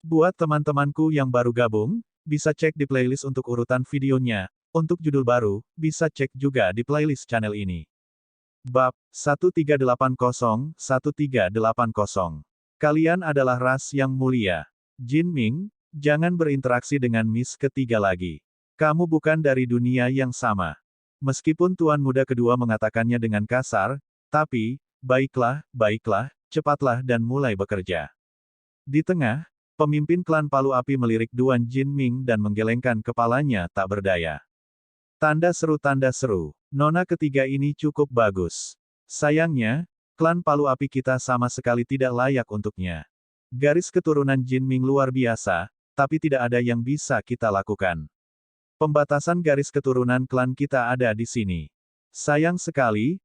Buat teman-temanku yang baru gabung, bisa cek di playlist untuk urutan videonya. Untuk judul baru, bisa cek juga di playlist channel ini. Bab 1380-1380. Kalian adalah ras yang mulia. Jin Ming, jangan berinteraksi dengan Miss ketiga lagi. Kamu bukan dari dunia yang sama. Meskipun Tuan Muda kedua mengatakannya dengan kasar, tapi, baiklah, cepatlah dan mulai bekerja. Di tengah, pemimpin klan Palu Api melirik Duan Jin Ming dan menggelengkan kepalanya tak berdaya. Tanda seru, nona ketiga ini cukup bagus. Sayangnya, klan Palu Api kita sama sekali tidak layak untuknya. Garis keturunan Jin Ming luar biasa, tapi tidak ada yang bisa kita lakukan. Pembatasan garis keturunan klan kita ada di sini. Sayang sekali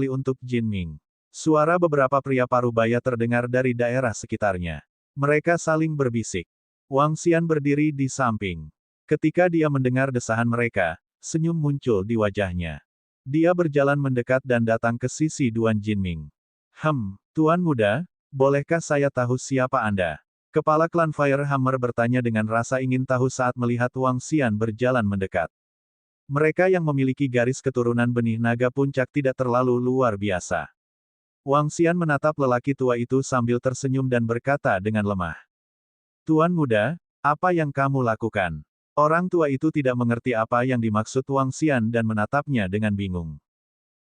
untuk Jin Ming. Suara beberapa pria parubaya terdengar dari daerah sekitarnya. Mereka saling berbisik. Wang Xian berdiri di samping. Ketika dia mendengar desahan mereka, senyum muncul di wajahnya. Dia berjalan mendekat dan datang ke sisi Duan Jinming. Tuan Muda, bolehkah saya tahu siapa Anda? Kepala klan Firehammer bertanya dengan rasa ingin tahu saat melihat Wang Xian berjalan mendekat. Mereka yang memiliki garis keturunan benih naga puncak tidak terlalu luar biasa. Wang Xian menatap lelaki tua itu sambil tersenyum dan berkata dengan lemah. Tuan Muda, apa yang kamu lakukan? Orang tua itu tidak mengerti apa yang dimaksud Wang Xian dan menatapnya dengan bingung.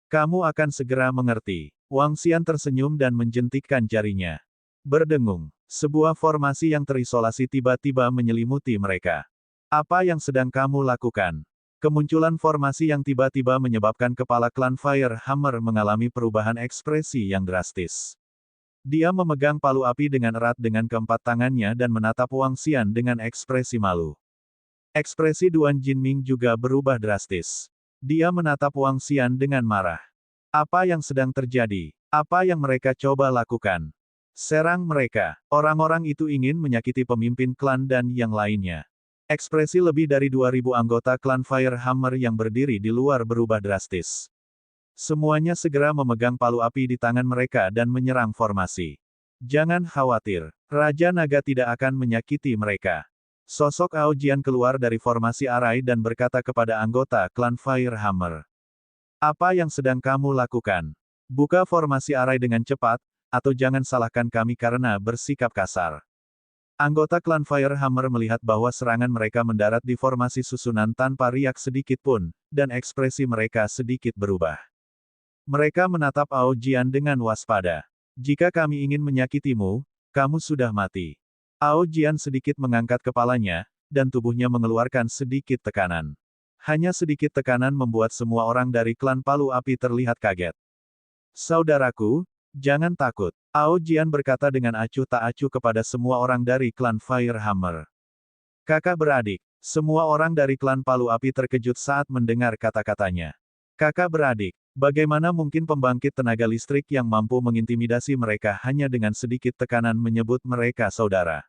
Kamu akan segera mengerti. Wang Xian tersenyum dan menjentikkan jarinya. Berdengung. Sebuah formasi yang terisolasi tiba-tiba menyelimuti mereka. Apa yang sedang kamu lakukan? Kemunculan formasi yang tiba-tiba menyebabkan kepala klan Firehammer mengalami perubahan ekspresi yang drastis. Dia memegang palu api dengan erat dengan keempat tangannya dan menatap Wang Xian dengan ekspresi malu. Ekspresi Duan Jinming juga berubah drastis. Dia menatap Wang Xian dengan marah. Apa yang sedang terjadi? Apa yang mereka coba lakukan? Serang mereka. Orang-orang itu ingin menyakiti pemimpin klan dan yang lainnya. Ekspresi lebih dari 2000 anggota klan Firehammer yang berdiri di luar berubah drastis. Semuanya segera memegang palu api di tangan mereka dan menyerang formasi. Jangan khawatir, Raja Naga tidak akan menyakiti mereka. Sosok Ao Jian keluar dari formasi arai dan berkata kepada anggota klan Firehammer. Apa yang sedang kamu lakukan? Buka formasi arai dengan cepat, atau jangan salahkan kami karena bersikap kasar. Anggota klan Firehammer melihat bahwa serangan mereka mendarat di formasi susunan tanpa riak sedikit pun, dan ekspresi mereka sedikit berubah. Mereka menatap Ao Jian dengan waspada. Jika kami ingin menyakitimu, kamu sudah mati. Ao Jian sedikit mengangkat kepalanya, dan tubuhnya mengeluarkan sedikit tekanan. Hanya sedikit tekanan membuat semua orang dari klan Palu Api terlihat kaget. Saudaraku, jangan takut. Ao Jian berkata dengan acuh tak acuh kepada semua orang dari klan Firehammer. Kakak beradik, semua orang dari klan Palu Api terkejut saat mendengar kata-katanya. Kakak beradik, bagaimana mungkin pembangkit tenaga listrik yang mampu mengintimidasi mereka hanya dengan sedikit tekanan menyebut mereka saudara?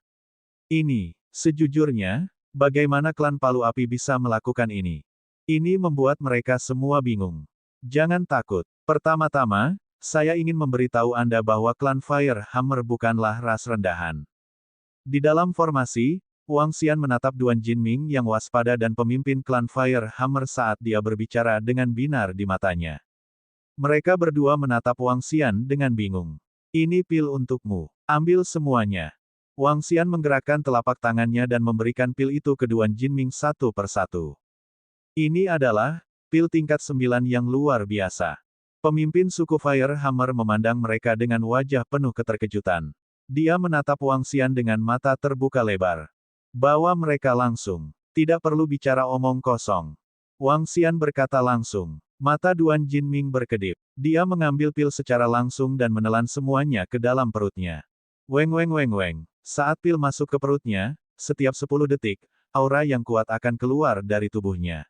Ini, sejujurnya, bagaimana klan Palu Api bisa melakukan ini? Ini membuat mereka semua bingung. Jangan takut. Pertama-tama, saya ingin memberitahu Anda bahwa klan Firehammer bukanlah ras rendahan. Di dalam formasi, Wang Xian menatap Duan Jinming yang waspada dan pemimpin klan Firehammer saat dia berbicara dengan binar di matanya. Mereka berdua menatap Wang Xian dengan bingung. Ini pil untukmu. Ambil semuanya. Wang Xian menggerakkan telapak tangannya dan memberikan pil itu ke Duan Jinming satu persatu. Ini adalah pil tingkat 9 yang luar biasa. Pemimpin suku Firehammer memandang mereka dengan wajah penuh keterkejutan. Dia menatap Wang Xian dengan mata terbuka lebar. Bawa mereka langsung. Tidak perlu bicara omong kosong. Wang Xian berkata langsung. Mata Duan Jinming berkedip. Dia mengambil pil secara langsung dan menelan semuanya ke dalam perutnya. Weng. Saat pil masuk ke perutnya, setiap 10 detik, aura yang kuat akan keluar dari tubuhnya.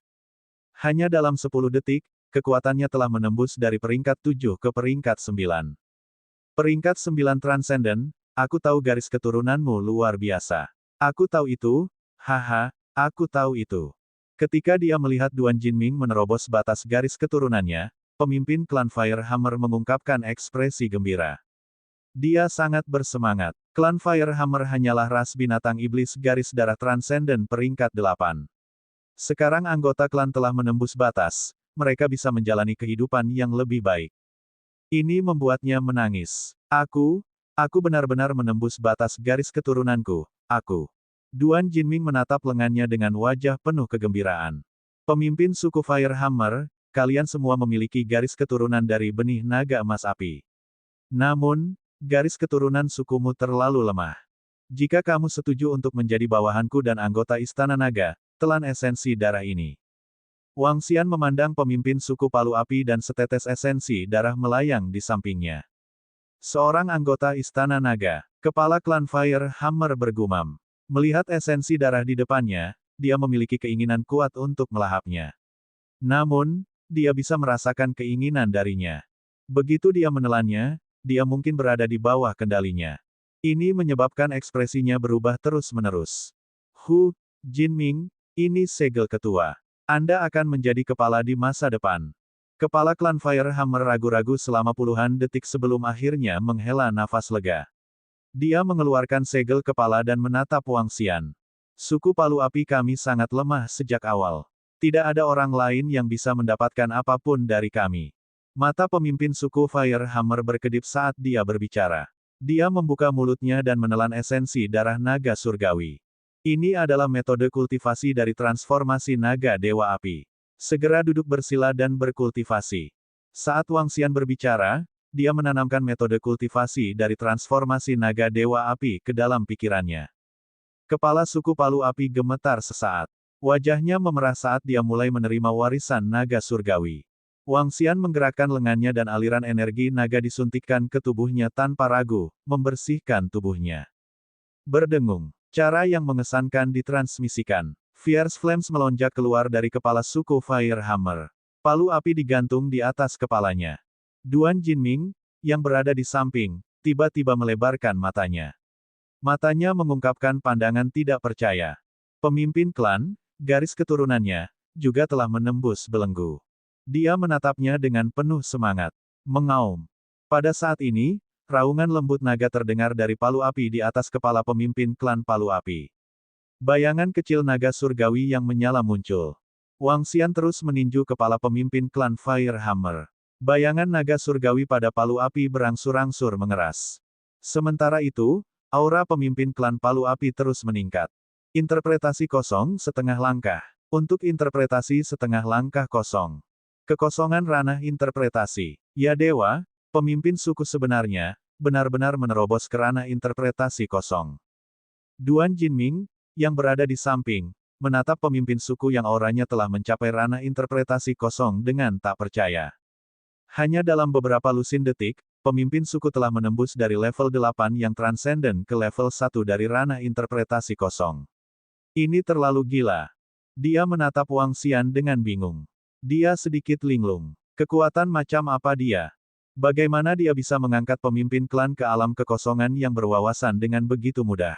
Hanya dalam 10 detik, kekuatannya telah menembus dari peringkat 7 ke peringkat 9. Peringkat 9 Transcendent, aku tahu garis keturunanmu luar biasa. Aku tahu itu, aku tahu itu. Ketika dia melihat Duan Jinming menerobos batas garis keturunannya, pemimpin klan Firehammer mengungkapkan ekspresi gembira. Dia sangat bersemangat. Klan Firehammer hanyalah ras binatang iblis garis darah transenden peringkat 8. Sekarang anggota klan telah menembus batas, mereka bisa menjalani kehidupan yang lebih baik. Ini membuatnya menangis. Aku benar-benar menembus batas garis keturunanku, aku. Duan Jinming menatap lengannya dengan wajah penuh kegembiraan. Pemimpin suku Firehammer, kalian semua memiliki garis keturunan dari benih naga emas api. Namun, garis keturunan sukumu terlalu lemah. Jika kamu setuju untuk menjadi bawahanku dan anggota Istana Naga, telan esensi darah ini. Wang Xian memandang pemimpin suku Palu Api dan setetes esensi darah melayang di sampingnya. Seorang anggota Istana Naga, kepala klan Firehammer bergumam. Melihat esensi darah di depannya, dia memiliki keinginan kuat untuk melahapnya. Namun, dia bisa merasakan keinginan darinya. Begitu dia menelannya, dia mungkin berada di bawah kendalinya. Ini menyebabkan ekspresinya berubah terus-menerus. Jinming, ini segel ketua. Anda akan menjadi kepala di masa depan. Kepala klan Firehammer ragu-ragu selama puluhan detik sebelum akhirnya menghela nafas lega. Dia mengeluarkan segel kepala dan menatap Wang Xian. Suku Palu Api kami sangat lemah sejak awal. Tidak ada orang lain yang bisa mendapatkan apapun dari kami. Mata pemimpin suku Firehammer berkedip saat dia berbicara. Dia membuka mulutnya dan menelan esensi darah naga surgawi. Ini adalah metode kultivasi dari transformasi naga Dewa Api. Segera duduk bersila dan berkultivasi. Saat Wang Xian berbicara, dia menanamkan metode kultivasi dari transformasi naga Dewa Api ke dalam pikirannya. Kepala suku Palu Api gemetar sesaat. Wajahnya memerah saat dia mulai menerima warisan naga surgawi. Wang Xian menggerakkan lengannya dan aliran energi naga disuntikkan ke tubuhnya tanpa ragu, membersihkan tubuhnya. Berdengung. Cara yang mengesankan ditransmisikan. Fierce Flames melonjak keluar dari kepala suku Firehammer. Palu api digantung di atas kepalanya. Duan Jinming, yang berada di samping, tiba-tiba melebarkan matanya. Matanya mengungkapkan pandangan tidak percaya. Pemimpin klan, garis keturunannya, juga telah menembus belenggu. Dia menatapnya dengan penuh semangat. Mengaum. Pada saat ini, raungan lembut naga terdengar dari palu api di atas kepala pemimpin klan Palu Api. Bayangan kecil naga surgawi yang menyala muncul. Wang Xian terus meninju kepala pemimpin klan Firehammer. Bayangan naga surgawi pada palu api berangsur-angsur mengeras. Sementara itu, aura pemimpin klan Palu Api terus meningkat. Interpretasi kosong setengah langkah. Untuk interpretasi setengah langkah kosong. Kekosongan ranah interpretasi. Ya dewa, pemimpin suku sebenarnya, benar-benar menerobos ke ranah interpretasi kosong. Duan Jinming, yang berada di samping, menatap pemimpin suku yang auranya telah mencapai ranah interpretasi kosong dengan tak percaya. Hanya dalam beberapa lusin detik, pemimpin suku telah menembus dari level 8 yang transenden ke level 1 dari ranah interpretasi kosong. Ini terlalu gila. Dia menatap Wang Xian dengan bingung. Dia sedikit linglung. Kekuatan macam apa dia? Bagaimana dia bisa mengangkat pemimpin klan ke alam kekosongan yang berwawasan dengan begitu mudah?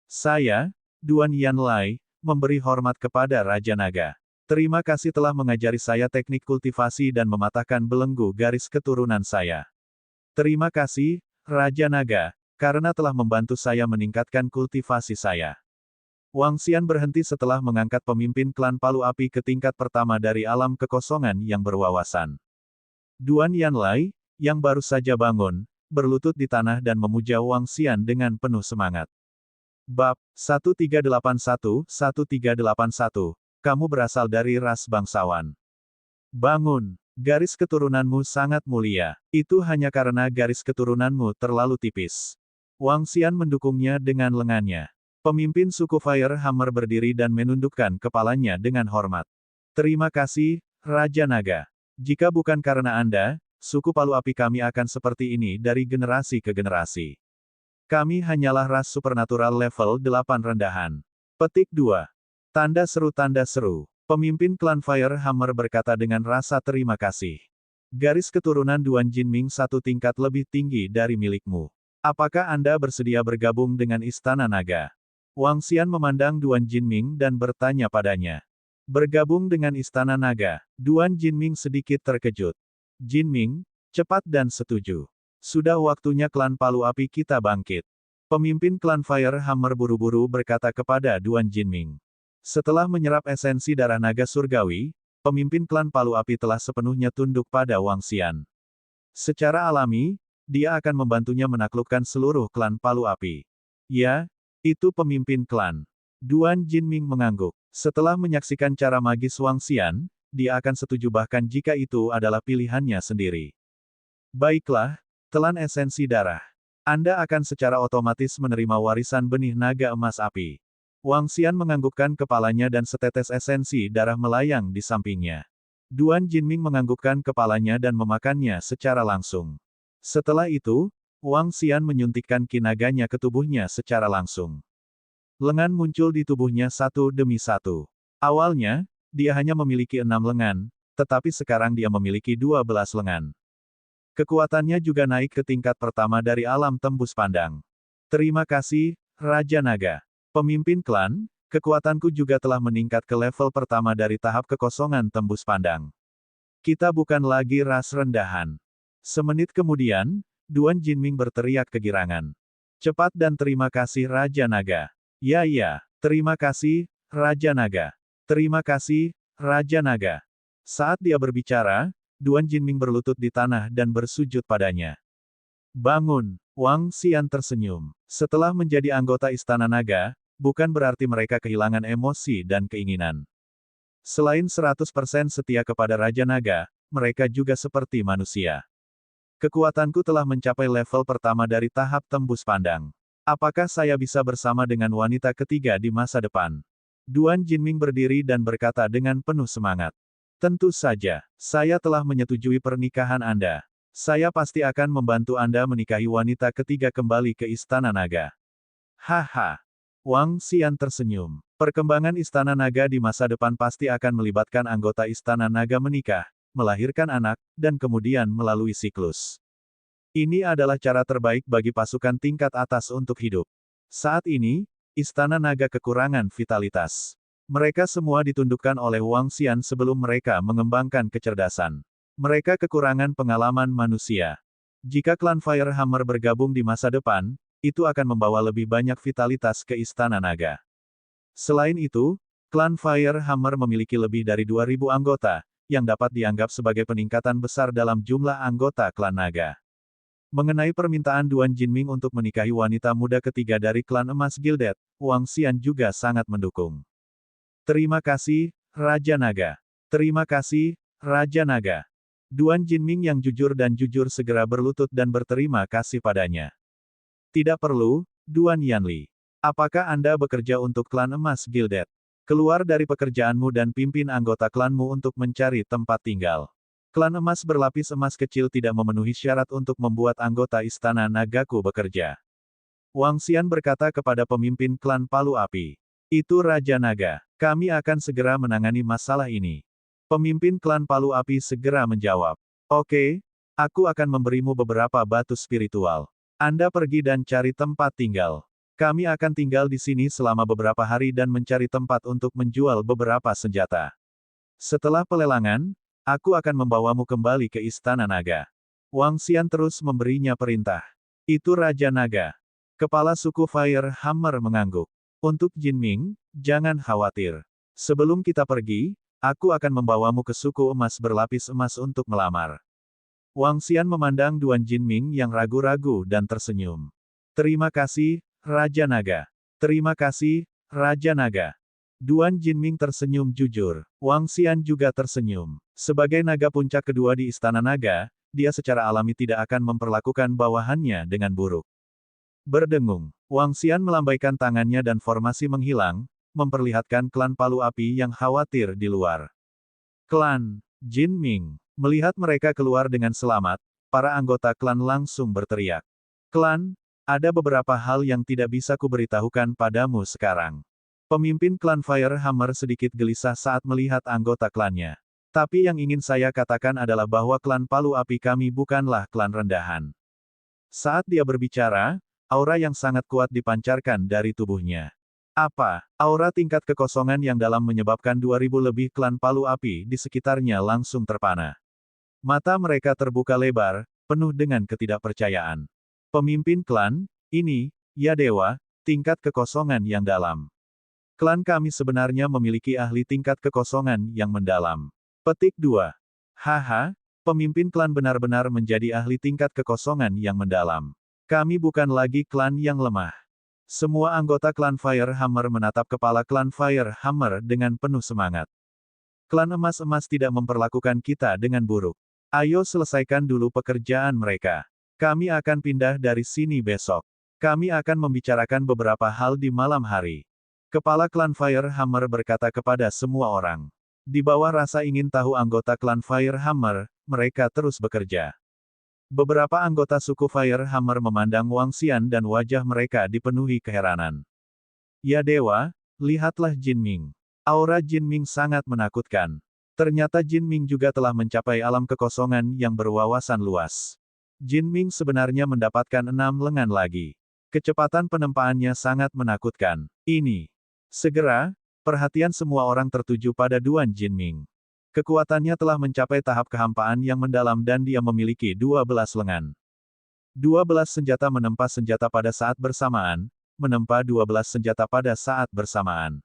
Saya, Duan Yanlai, memberi hormat kepada Raja Naga. Terima kasih telah mengajari saya teknik kultivasi dan mematahkan belenggu garis keturunan saya. Terima kasih, Raja Naga, karena telah membantu saya meningkatkan kultivasi saya. Wang Xian berhenti setelah mengangkat pemimpin klan Palu Api ke tingkat pertama dari alam kekosongan yang berwawasan. Duan Yanlai, yang baru saja bangun, berlutut di tanah dan memuja Wang Xian dengan penuh semangat. Bab 1381, kamu berasal dari ras bangsawan. Bangun, garis keturunanmu sangat mulia. Itu hanya karena garis keturunanmu terlalu tipis. Wang Xian mendukungnya dengan lengannya. Pemimpin suku Firehammer berdiri dan menundukkan kepalanya dengan hormat. Terima kasih, Raja Naga. Jika bukan karena Anda, suku Palu Api kami akan seperti ini dari generasi ke generasi. Kami hanyalah ras supernatural level 8 rendahan. Petik 2. Tanda seru. Pemimpin klan Firehammer berkata dengan rasa terima kasih. Garis keturunan Duan Jinming satu tingkat lebih tinggi dari milikmu. Apakah Anda bersedia bergabung dengan Istana Naga? Wang Xian memandang Duan Jinming dan bertanya padanya. Bergabung dengan Istana Naga. Duan Jinming sedikit terkejut. Jinming, cepat dan setuju. Sudah waktunya klan Palu Api kita bangkit. Pemimpin klan Fire Hammer buru-buru berkata kepada Duan Jinming. Setelah menyerap esensi darah naga surgawi, pemimpin klan Palu Api telah sepenuhnya tunduk pada Wang Xian. Secara alami, dia akan membantunya menaklukkan seluruh klan Palu Api. Ya, itu pemimpin klan. Duan Jinming mengangguk. Setelah menyaksikan cara magis Wang Xian, dia akan setuju bahkan jika itu adalah pilihannya sendiri. Baiklah, telan esensi darah. Anda akan secara otomatis menerima warisan benih naga emas api. Wang Xian menganggukkan kepalanya dan setetes esensi darah melayang di sampingnya. Duan Jinming menganggukkan kepalanya dan memakannya secara langsung. Setelah itu, Wang Xian menyuntikkan ki naganya ke tubuhnya secara langsung. Lengan muncul di tubuhnya satu demi satu. Awalnya, dia hanya memiliki 6 lengan, tetapi sekarang dia memiliki 12 lengan. Kekuatannya juga naik ke tingkat pertama dari alam tembus pandang. Terima kasih, Raja Naga. Pemimpin klan, kekuatanku juga telah meningkat ke level pertama dari tahap kekosongan tembus pandang. Kita bukan lagi ras rendahan. Semenit kemudian, Duan Jinming berteriak kegirangan. Cepat dan terima kasih Raja Naga. Ya, terima kasih, Raja Naga. Terima kasih, Raja Naga. Saat dia berbicara, Duan Jinming berlutut di tanah dan bersujud padanya. Bangun, Wang Xian tersenyum. Setelah menjadi anggota Istana Naga, bukan berarti mereka kehilangan emosi dan keinginan. Selain 100% setia kepada Raja Naga, mereka juga seperti manusia. Kekuatanku telah mencapai level pertama dari tahap tembus pandang. Apakah saya bisa bersama dengan wanita ketiga di masa depan? Duan Jinming berdiri dan berkata dengan penuh semangat. Tentu saja, saya telah menyetujui pernikahan Anda. Saya pasti akan membantu Anda menikahi wanita ketiga kembali ke Istana Naga. Haha. Wang Xian tersenyum. Perkembangan Istana Naga di masa depan pasti akan melibatkan anggota Istana Naga menikah, melahirkan anak, dan kemudian melalui siklus. Ini adalah cara terbaik bagi pasukan tingkat atas untuk hidup. Saat ini, Istana Naga kekurangan vitalitas. Mereka semua ditundukkan oleh Wang Xian sebelum mereka mengembangkan kecerdasan. Mereka kekurangan pengalaman manusia. Jika klan Fire Hammer bergabung di masa depan, itu akan membawa lebih banyak vitalitas ke Istana Naga. Selain itu, klan Fire Hammer memiliki lebih dari 2.000 anggota, yang dapat dianggap sebagai peningkatan besar dalam jumlah anggota klan Naga. Mengenai permintaan Duan Jinming untuk menikahi wanita muda ketiga dari klan Emas Gilded, Wang Xian juga sangat mendukung. Terima kasih, Raja Naga. Terima kasih, Raja Naga. Duan Jinming yang jujur dan jujur segera berlutut dan berterima kasih padanya. Tidak perlu, Duan Yanli. Apakah Anda bekerja untuk klan Emas Gilded? Keluar dari pekerjaanmu dan pimpin anggota klanmu untuk mencari tempat tinggal. Klan emas berlapis emas kecil tidak memenuhi syarat untuk membuat anggota Istana Nagaku bekerja. Wang Xian berkata kepada pemimpin klan Palu Api. Itu Raja Naga. Kami akan segera menangani masalah ini. Pemimpin klan Palu Api segera menjawab. Oke, aku akan memberimu beberapa batu spiritual. Anda pergi dan cari tempat tinggal. Kami akan tinggal di sini selama beberapa hari dan mencari tempat untuk menjual beberapa senjata. Setelah pelelangan, aku akan membawamu kembali ke Istana Naga. Wang Xian terus memberinya perintah. Itu Raja Naga. Kepala suku Fire Hammer mengangguk. Untuk Jinming, jangan khawatir. Sebelum kita pergi, aku akan membawamu ke suku emas berlapis emas untuk melamar. Wang Xian memandang Duan Jinming yang ragu-ragu dan tersenyum. Terima kasih, Raja Naga. Terima kasih, Raja Naga. Duan Jinming tersenyum jujur. Wang Xian juga tersenyum. Sebagai naga puncak kedua di Istana Naga, dia secara alami tidak akan memperlakukan bawahannya dengan buruk. Berdengung, Wang Xian melambaikan tangannya dan formasi menghilang, memperlihatkan klan Palu Api yang khawatir di luar. Klan Jinming. Melihat mereka keluar dengan selamat, para anggota klan langsung berteriak. Klan, ada beberapa hal yang tidak bisa kuberitahukan padamu sekarang. Pemimpin klan Fire Hammer sedikit gelisah saat melihat anggota klannya. Tapi yang ingin saya katakan adalah bahwa klan Palu Api kami bukanlah klan rendahan. Saat dia berbicara, aura yang sangat kuat dipancarkan dari tubuhnya. Apa? Aura tingkat kekosongan yang dalam menyebabkan 2.000 lebih klan Palu Api di sekitarnya langsung terpana. Mata mereka terbuka lebar, penuh dengan ketidakpercayaan. Pemimpin klan, ini Ya dewa, tingkat kekosongan yang dalam. Klan kami sebenarnya memiliki ahli tingkat kekosongan yang mendalam. Petik 2. Haha, pemimpin klan benar-benar menjadi ahli tingkat kekosongan yang mendalam. Kami bukan lagi klan yang lemah. Semua anggota klan Firehammer menatap kepala klan Firehammer dengan penuh semangat. Klan emas-emas tidak memperlakukan kita dengan buruk. Ayo selesaikan dulu pekerjaan mereka. Kami akan pindah dari sini besok. Kami akan membicarakan beberapa hal di malam hari. Kepala klan Firehammer berkata kepada semua orang. Di bawah rasa ingin tahu anggota klan Firehammer, mereka terus bekerja. Beberapa anggota suku Firehammer memandang Wang Xian dan wajah mereka dipenuhi keheranan. Ya dewa, lihatlah Jin Ming. Aura Jin Ming sangat menakutkan. Ternyata Jin Ming juga telah mencapai alam kekosongan yang berwawasan luas. Jin Ming sebenarnya mendapatkan 6 lengan lagi. Kecepatan penempaannya sangat menakutkan. Ini. Segera, perhatian semua orang tertuju pada Duan Jin Ming. Kekuatannya telah mencapai tahap kehampaan yang mendalam dan dia memiliki 12 lengan. 12 senjata menempa senjata pada saat bersamaan, menempa 12 senjata pada saat bersamaan.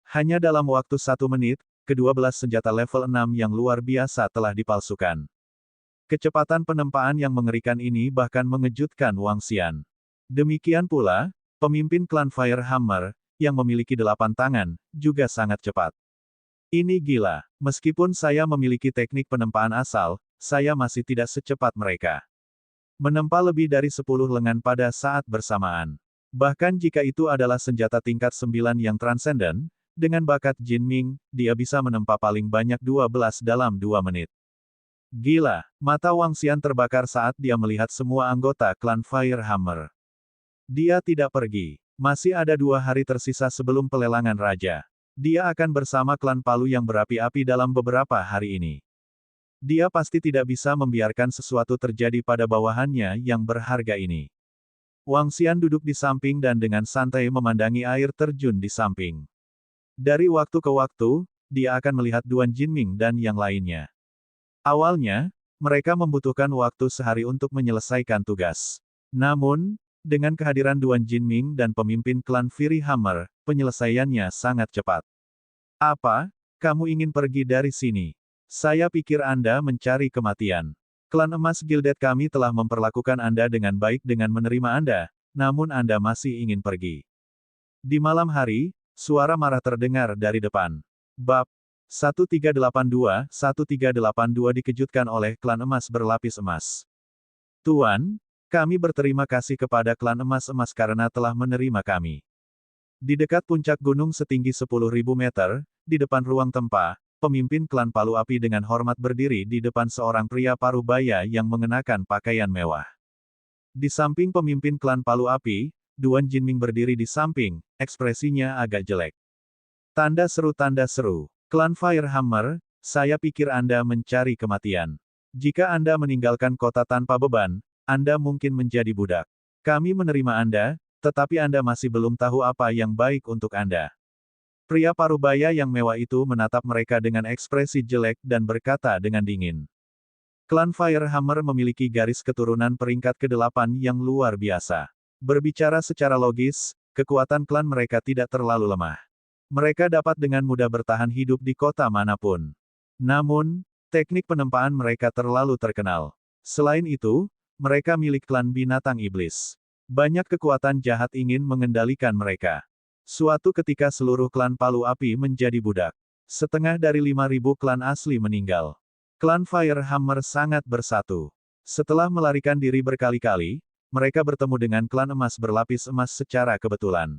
Hanya dalam waktu 1 menit, ke-12 senjata level 6 yang luar biasa telah dipalsukan. Kecepatan penempaan yang mengerikan ini bahkan mengejutkan Wang Xian. Demikian pula, pemimpin klan Firehammer, yang memiliki 8 tangan, juga sangat cepat. Ini gila. Meskipun saya memiliki teknik penempaan asal, saya masih tidak secepat mereka. Menempa lebih dari 10 lengan pada saat bersamaan. Bahkan jika itu adalah senjata tingkat 9 yang transenden, dengan bakat Jin Ming, dia bisa menempa paling banyak 12 dalam 2 menit. Gila, mata Wang Xian terbakar saat dia melihat semua anggota klan Firehammer. Dia tidak pergi. Masih ada 2 hari tersisa sebelum pelelangan raja. Dia akan bersama klan Palu yang berapi-api dalam beberapa hari ini. Dia pasti tidak bisa membiarkan sesuatu terjadi pada bawahannya yang berharga ini. Wang Xian duduk di samping dan dengan santai memandangi air terjun di samping. Dari waktu ke waktu, dia akan melihat Duan Jinming dan yang lainnya. Awalnya, mereka membutuhkan waktu sehari untuk menyelesaikan tugas. Namun, dengan kehadiran Duan Jinming dan pemimpin klan Fury Hammer, penyelesaiannya sangat cepat. Apa? Kamu ingin pergi dari sini? Saya pikir Anda mencari kematian. Klan emas Gilded kami telah memperlakukan Anda dengan baik dengan menerima Anda, namun Anda masih ingin pergi. Di malam hari, suara marah terdengar dari depan. Bab 1382 dikejutkan oleh klan emas berlapis emas. Tuan, kami berterima kasih kepada klan emas-emas karena telah menerima kami. Di dekat puncak gunung setinggi 10.000 meter, di depan ruang tempa, pemimpin klan Palu Api dengan hormat berdiri di depan seorang pria parubaya yang mengenakan pakaian mewah. Di samping pemimpin klan Palu Api, Duan Jinming berdiri di samping, ekspresinya agak jelek. Tanda seru. Klan Firehammer, saya pikir Anda mencari kematian. Jika Anda meninggalkan kota tanpa beban, Anda mungkin menjadi budak. Kami menerima Anda, tetapi Anda masih belum tahu apa yang baik untuk Anda. Pria parubaya yang mewah itu menatap mereka dengan ekspresi jelek dan berkata dengan dingin. Klan Firehammer memiliki garis keturunan peringkat ke-8 yang luar biasa. Berbicara secara logis, kekuatan klan mereka tidak terlalu lemah. Mereka dapat dengan mudah bertahan hidup di kota manapun. Namun, teknik penempaan mereka terlalu terkenal. Selain itu, mereka milik klan binatang iblis. Banyak kekuatan jahat ingin mengendalikan mereka. Suatu ketika seluruh klan Palu Api menjadi budak. Setengah dari 5.000 klan asli meninggal. Klan Firehammer sangat bersatu. Setelah melarikan diri berkali-kali, mereka bertemu dengan klan emas berlapis emas secara kebetulan.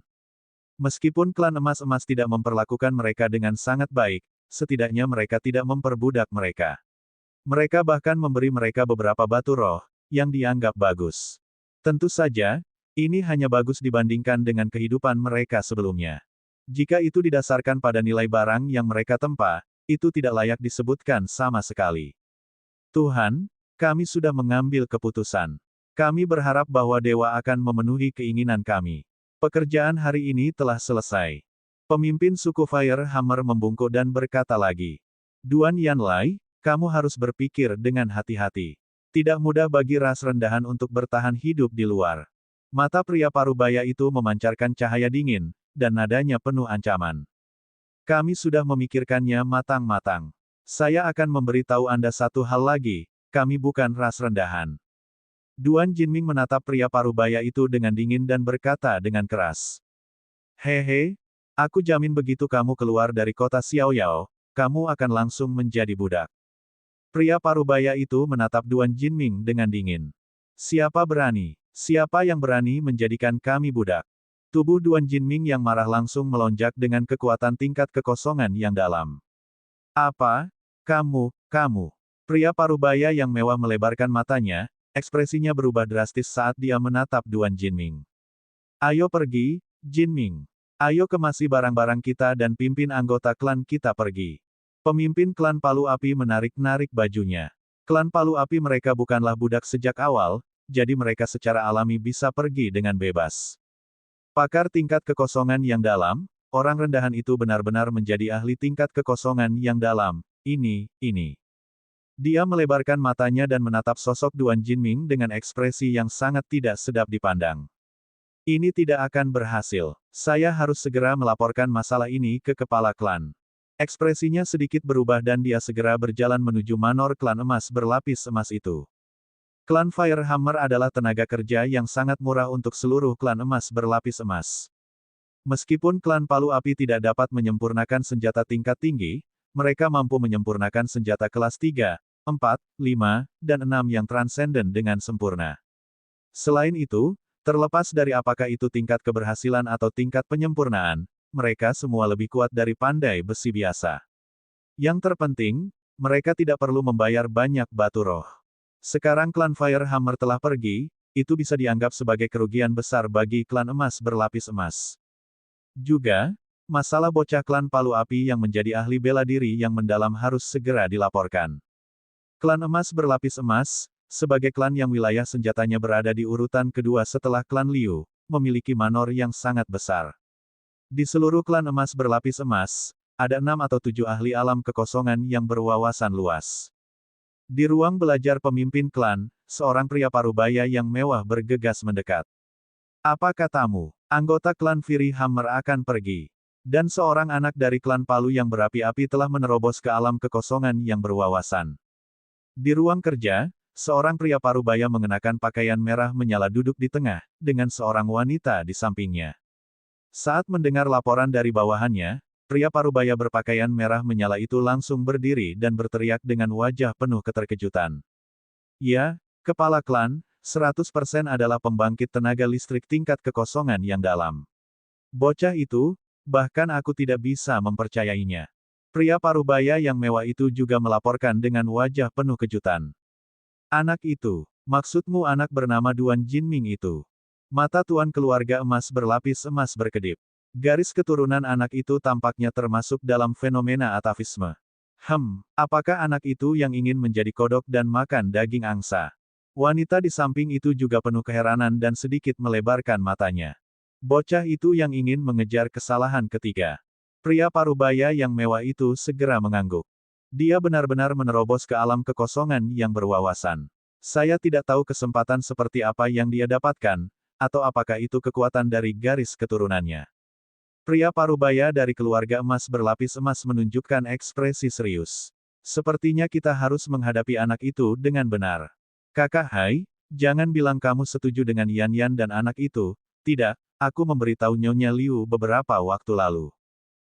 Meskipun klan emas-emas tidak memperlakukan mereka dengan sangat baik, setidaknya mereka tidak memperbudak mereka. Mereka bahkan memberi mereka beberapa batu roh, yang dianggap bagus. Tentu saja, ini hanya bagus dibandingkan dengan kehidupan mereka sebelumnya. Jika itu didasarkan pada nilai barang yang mereka tempa, itu tidak layak disebutkan sama sekali. Tuhan, kami sudah mengambil keputusan. Kami berharap bahwa dewa akan memenuhi keinginan kami. Pekerjaan hari ini telah selesai. Pemimpin suku Firehammer membungkuk dan berkata lagi. Duan Yanlai, kamu harus berpikir dengan hati-hati. Tidak mudah bagi ras rendahan untuk bertahan hidup di luar. Mata pria parubaya itu memancarkan cahaya dingin, dan nadanya penuh ancaman. Kami sudah memikirkannya matang-matang. Saya akan memberitahu Anda satu hal lagi, kami bukan ras rendahan. Duan Jinming menatap pria parubaya itu dengan dingin dan berkata dengan keras. Hehe, aku jamin begitu kamu keluar dari kota Xiaoyao, kamu akan langsung menjadi budak. Pria parubaya itu menatap Duan Jinming dengan dingin. Siapa berani? Siapa yang berani menjadikan kami budak? Tubuh Duan Jinming yang marah langsung melonjak dengan kekuatan tingkat kekosongan yang dalam. Apa? Kamu? Pria parubaya yang mewah melebarkan matanya, ekspresinya berubah drastis saat dia menatap Duan Jinming. Ayo pergi, Jinming. Ayo kemasi barang-barang kita dan pimpin anggota klan kita pergi. Pemimpin klan Palu Api menarik-narik bajunya. Klan Palu Api mereka bukanlah budak sejak awal, jadi mereka secara alami bisa pergi dengan bebas. Pakar tingkat kekosongan yang dalam, orang rendahan itu benar-benar menjadi ahli tingkat kekosongan yang dalam. Ini. Dia melebarkan matanya dan menatap sosok Duan Jinming dengan ekspresi yang sangat tidak sedap dipandang. Ini tidak akan berhasil. Saya harus segera melaporkan masalah ini ke kepala klan. Ekspresinya sedikit berubah dan dia segera berjalan menuju manor klan emas berlapis emas itu. Klan Firehammer adalah tenaga kerja yang sangat murah untuk seluruh klan emas berlapis emas. Meskipun klan Palu Api tidak dapat menyempurnakan senjata tingkat tinggi, mereka mampu menyempurnakan senjata kelas 3, 4, 5, dan 6 yang transenden dengan sempurna. Selain itu, terlepas dari apakah itu tingkat keberhasilan atau tingkat penyempurnaan, mereka semua lebih kuat dari pandai besi biasa. Yang terpenting, mereka tidak perlu membayar banyak batu roh. Sekarang klan Firehammer telah pergi, itu bisa dianggap sebagai kerugian besar bagi klan emas berlapis emas. Juga, masalah bocah klan Palu Api yang menjadi ahli bela diri yang mendalam harus segera dilaporkan. Klan emas berlapis emas, sebagai klan yang wilayah senjatanya berada di urutan kedua setelah klan Liu, memiliki manor yang sangat besar. Di seluruh klan emas berlapis emas, ada 6 atau 7 ahli alam kekosongan yang berwawasan luas. Di ruang belajar pemimpin klan, seorang pria parubaya yang mewah bergegas mendekat. Apa katamu? Anggota klan Fury Hammer akan pergi. Dan seorang anak dari klan Palu yang berapi-api telah menerobos ke alam kekosongan yang berwawasan. Di ruang kerja, seorang pria parubaya mengenakan pakaian merah menyala duduk di tengah, dengan seorang wanita di sampingnya. Saat mendengar laporan dari bawahannya, pria parubaya berpakaian merah menyala itu langsung berdiri dan berteriak dengan wajah penuh keterkejutan. Ya, kepala klan, 100% adalah pembangkit tenaga listrik tingkat kekosongan yang dalam. Bocah itu, bahkan aku tidak bisa mempercayainya. Pria parubaya yang mewah itu juga melaporkan dengan wajah penuh kejutan. Anak itu, maksudmu anak bernama Duan Jinming itu? Mata tuan keluarga emas berlapis emas berkedip. Garis keturunan anak itu tampaknya termasuk dalam fenomena atavisme. Apakah anak itu yang ingin menjadi kodok dan makan daging angsa? Wanita di samping itu juga penuh keheranan dan sedikit melebarkan matanya. Bocah itu yang ingin mengejar kesalahan ketiga. Pria parubaya yang mewah itu segera mengangguk. Dia benar-benar menerobos ke alam kekosongan yang berwawasan. Saya tidak tahu kesempatan seperti apa yang dia dapatkan, atau apakah itu kekuatan dari garis keturunannya. Pria parubaya dari keluarga emas berlapis emas menunjukkan ekspresi serius. Sepertinya kita harus menghadapi anak itu dengan benar. Kakak Hai, jangan bilang kamu setuju dengan Yan Yan dan anak itu. Tidak, aku memberitahu Nyonya Liu beberapa waktu lalu.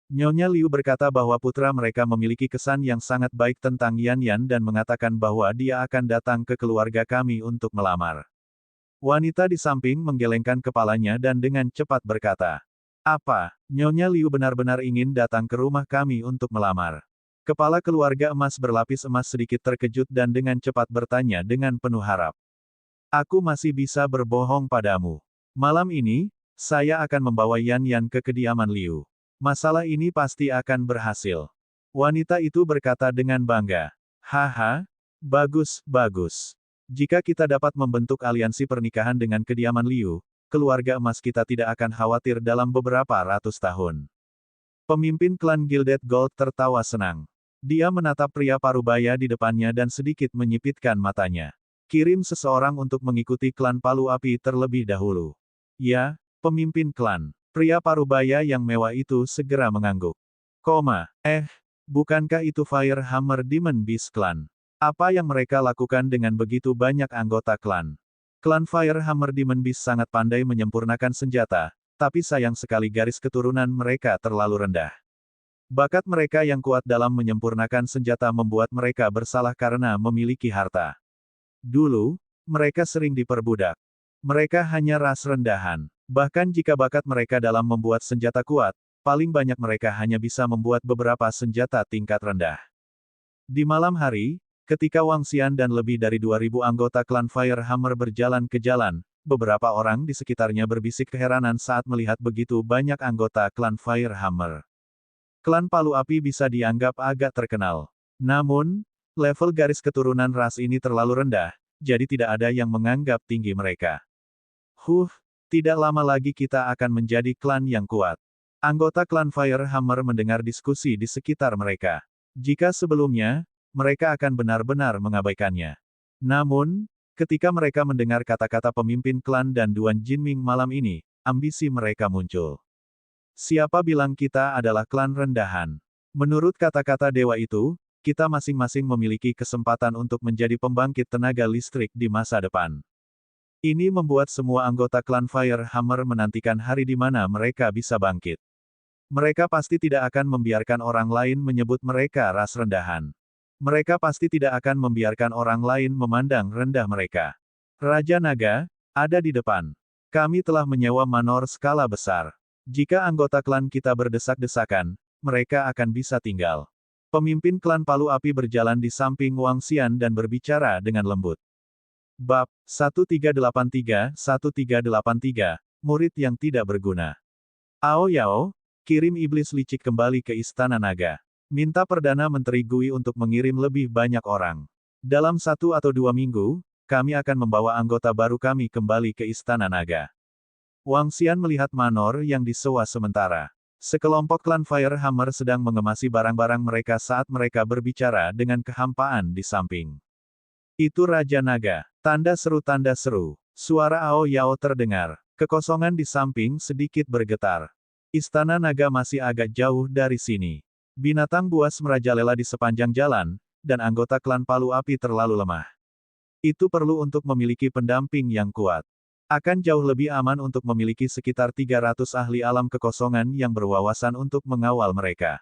Nyonya Liu berkata bahwa putra mereka memiliki kesan yang sangat baik tentang Yan Yan dan mengatakan bahwa dia akan datang ke keluarga kami untuk melamar. Wanita di samping menggelengkan kepalanya dan dengan cepat berkata, apa, Nyonya Liu benar-benar ingin datang ke rumah kami untuk melamar? Kepala keluarga emas berlapis emas sedikit terkejut dan dengan cepat bertanya dengan penuh harap. Aku masih bisa berbohong padamu. Malam ini, saya akan membawa Yan Yan ke kediaman Liu. Masalah ini pasti akan berhasil. Wanita itu berkata dengan bangga. Haha, bagus. Jika kita dapat membentuk aliansi pernikahan dengan kediaman Liu, keluarga emas kita tidak akan khawatir dalam beberapa ratus tahun. Pemimpin klan Gilded Gold tertawa senang. Dia menatap pria parubaya di depannya dan sedikit menyipitkan matanya. Kirim seseorang untuk mengikuti klan Palu Api terlebih dahulu. Ya, pemimpin klan. Pria parubaya yang mewah itu segera mengangguk. Bukankah itu Fire Hammer Demon Beast Clan? Apa yang mereka lakukan dengan begitu banyak anggota klan? Klan Fire Hammer Demon Beast sangat pandai menyempurnakan senjata, tapi sayang sekali garis keturunan mereka terlalu rendah. Bakat mereka yang kuat dalam menyempurnakan senjata membuat mereka bersalah karena memiliki harta. Dulu, mereka sering diperbudak. Mereka hanya ras rendahan. Bahkan jika bakat mereka dalam membuat senjata kuat, paling banyak mereka hanya bisa membuat beberapa senjata tingkat rendah. Di malam hari, ketika Wang Xian dan lebih dari 2.000 anggota klan Fire Hammer berjalan ke jalan, beberapa orang di sekitarnya berbisik keheranan saat melihat begitu banyak anggota klan Fire Hammer. Klan Palu Api bisa dianggap agak terkenal. Namun, level garis keturunan ras ini terlalu rendah, jadi tidak ada yang menganggap tinggi mereka. Tidak lama lagi kita akan menjadi klan yang kuat. Anggota klan Fire Hammer mendengar diskusi di sekitar mereka. Jika sebelumnya, mereka akan benar-benar mengabaikannya. Namun, ketika mereka mendengar kata-kata pemimpin klan dan Duan Jinming malam ini, ambisi mereka muncul. Siapa bilang kita adalah klan rendahan? Menurut kata-kata dewa itu, kita masing-masing memiliki kesempatan untuk menjadi pembangkit tenaga listrik di masa depan. Ini membuat semua anggota klan Fire Hammer menantikan hari di mana mereka bisa bangkit. Mereka pasti tidak akan membiarkan orang lain menyebut mereka ras rendahan. Mereka pasti tidak akan membiarkan orang lain memandang rendah mereka. Raja Naga, ada di depan. Kami telah menyewa manor skala besar. Jika anggota klan kita berdesak-desakan, mereka akan bisa tinggal. Pemimpin klan Palu Api berjalan di samping Wang Xian dan berbicara dengan lembut. Bab 1383, murid yang tidak berguna. Ao Yao, kirim iblis licik kembali ke Istana Naga. Minta Perdana Menteri Gui untuk mengirim lebih banyak orang. Dalam 1 atau 2 minggu, kami akan membawa anggota baru kami kembali ke Istana Naga. Wang Xian melihat manor yang disewa sementara. Sekelompok klan Fire Hammer sedang mengemasi barang-barang mereka saat mereka berbicara dengan kehampaan di samping. Itu Raja Naga. Tanda seru. Suara Ao Yao terdengar. Kekosongan di samping sedikit bergetar. Istana Naga masih agak jauh dari sini. Binatang buas merajalela di sepanjang jalan, dan anggota klan Palu Api terlalu lemah. Itu perlu untuk memiliki pendamping yang kuat. Akan jauh lebih aman untuk memiliki sekitar 300 ahli alam kekosongan yang berwawasan untuk mengawal mereka.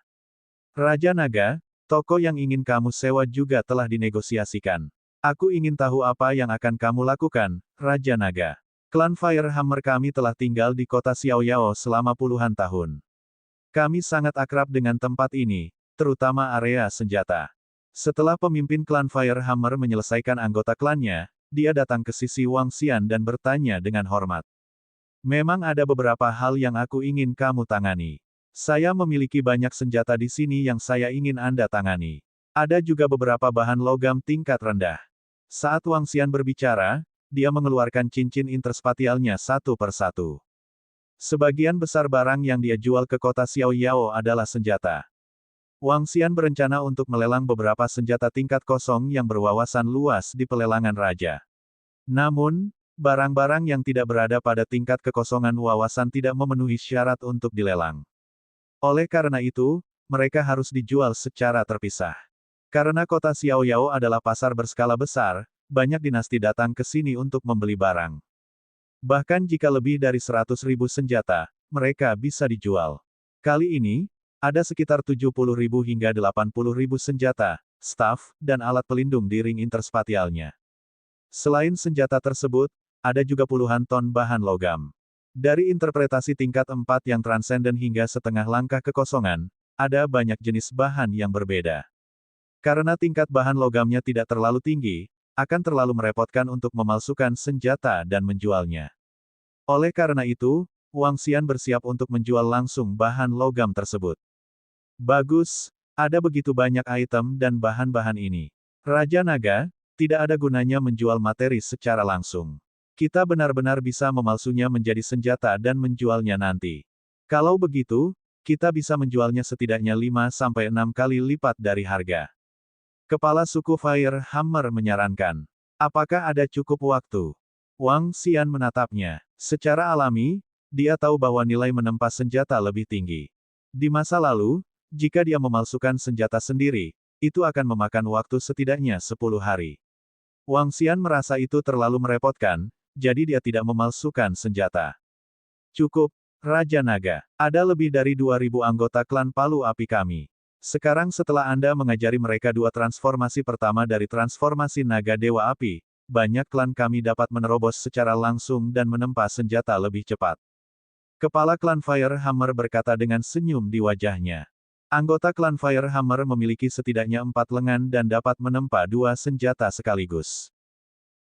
Raja Naga, toko yang ingin kamu sewa juga telah dinegosiasikan. Aku ingin tahu apa yang akan kamu lakukan, Raja Naga. Klan Fire Hammer kami telah tinggal di kota Xiaoyao selama puluhan tahun. Kami sangat akrab dengan tempat ini, terutama area senjata. Setelah pemimpin klan Fire Hammer menyelesaikan anggota klannya, dia datang ke sisi Wang Xian dan bertanya dengan hormat. Memang ada beberapa hal yang aku ingin kamu tangani. Saya memiliki banyak senjata di sini yang saya ingin Anda tangani. Ada juga beberapa bahan logam tingkat rendah. Saat Wang Xian berbicara, dia mengeluarkan cincin interspatialnya satu persatu. Sebagian besar barang yang dia jual ke kota Xiaoyao adalah senjata. Wang Xian berencana untuk melelang beberapa senjata tingkat kosong yang berwawasan luas di pelelangan raja. Namun, barang-barang yang tidak berada pada tingkat kekosongan wawasan tidak memenuhi syarat untuk dilelang. Oleh karena itu, mereka harus dijual secara terpisah. Karena kota Xiaoyao adalah pasar berskala besar, banyak dinasti datang ke sini untuk membeli barang. Bahkan jika lebih dari 100.000 senjata, mereka bisa dijual. Kali ini, ada sekitar 70.000 hingga 80.000 senjata, staf, dan alat pelindung di ring interspatialnya. Selain senjata tersebut, ada juga puluhan ton bahan logam. Dari interpretasi tingkat 4 yang transenden hingga setengah langkah kekosongan, ada banyak jenis bahan yang berbeda. Karena tingkat bahan logamnya tidak terlalu tinggi, akan terlalu merepotkan untuk memalsukan senjata dan menjualnya. Oleh karena itu, Wang Xian bersiap untuk menjual langsung bahan logam tersebut. Bagus, ada begitu banyak item dan bahan-bahan ini. Raja Naga, tidak ada gunanya menjual materi secara langsung. Kita benar-benar bisa memalsunya menjadi senjata dan menjualnya nanti. Kalau begitu, kita bisa menjualnya setidaknya 5-6 kali lipat dari harga. Kepala suku Fire Hammer menyarankan. Apakah ada cukup waktu? Wang Xian menatapnya. Secara alami, dia tahu bahwa nilai menempa senjata lebih tinggi. Di masa lalu, jika dia memalsukan senjata sendiri, itu akan memakan waktu setidaknya 10 hari. Wang Xian merasa itu terlalu merepotkan, jadi dia tidak memalsukan senjata. Cukup, Raja Naga. Ada lebih dari 2.000 anggota klan Palu Api kami. Sekarang setelah Anda mengajari mereka dua transformasi pertama dari transformasi Naga Dewa Api, banyak klan kami dapat menerobos secara langsung dan menempa senjata lebih cepat. Kepala klan Firehammer berkata dengan senyum di wajahnya. Anggota klan Firehammer memiliki setidaknya 4 lengan dan dapat menempa 2 senjata sekaligus.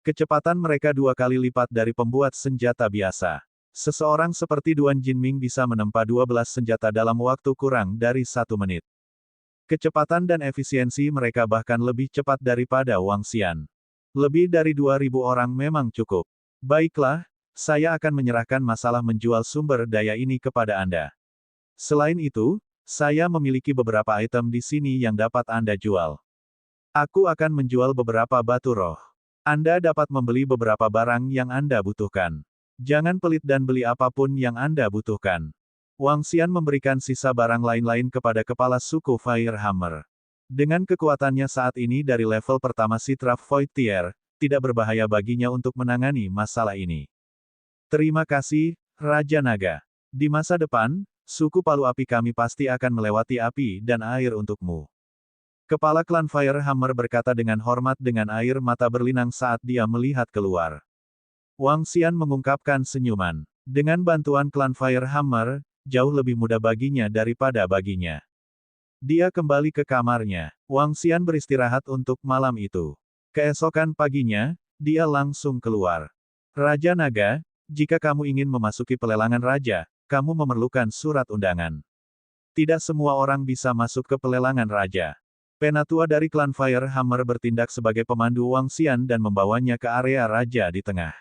Kecepatan mereka 2 kali lipat dari pembuat senjata biasa. Seseorang seperti Duan Jinming bisa menempa 12 senjata dalam waktu kurang dari 1 menit. Kecepatan dan efisiensi mereka bahkan lebih cepat daripada Wang Xian. Lebih dari 2.000 orang memang cukup. Baiklah, saya akan menyerahkan masalah menjual sumber daya ini kepada Anda. Selain itu, saya memiliki beberapa item di sini yang dapat Anda jual. Aku akan menjual beberapa batu roh. Anda dapat membeli beberapa barang yang Anda butuhkan. Jangan pelit dan beli apapun yang Anda butuhkan. Wang Xian memberikan sisa barang lain-lain kepada kepala suku Firehammer. Dengan kekuatannya saat ini dari level pertama Citra Void Tier, tidak berbahaya baginya untuk menangani masalah ini. Terima kasih, Raja Naga. Di masa depan, suku Palu Api kami pasti akan melewati api dan air untukmu. Kepala klan Firehammer berkata dengan hormat dengan air mata berlinang saat dia melihat keluar. Wang Xian mengungkapkan senyuman. Dengan bantuan klan Firehammer, jauh lebih mudah baginya daripada baginya. Dia kembali ke kamarnya. Wang Xian beristirahat untuk malam itu. Keesokan paginya, dia langsung keluar. Raja Naga, jika kamu ingin memasuki pelelangan raja, kamu memerlukan surat undangan. Tidak semua orang bisa masuk ke pelelangan raja. Penatua dari klan Firehammer bertindak sebagai pemandu Wang Xian dan membawanya ke area raja di tengah.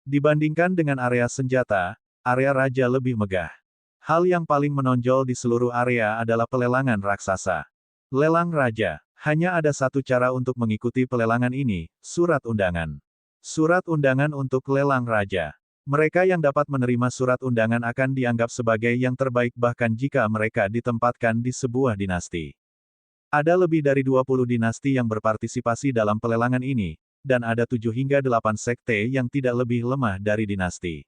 Dibandingkan dengan area senjata, area raja lebih megah. Hal yang paling menonjol di seluruh area adalah pelelangan raksasa. Lelang raja. Hanya ada satu cara untuk mengikuti pelelangan ini, surat undangan. Surat undangan untuk lelang raja. Mereka yang dapat menerima surat undangan akan dianggap sebagai yang terbaik bahkan jika mereka ditempatkan di sebuah dinasti. Ada lebih dari 20 dinasti yang berpartisipasi dalam pelelangan ini, dan ada 7 hingga 8 sekte yang tidak lebih lemah dari dinasti.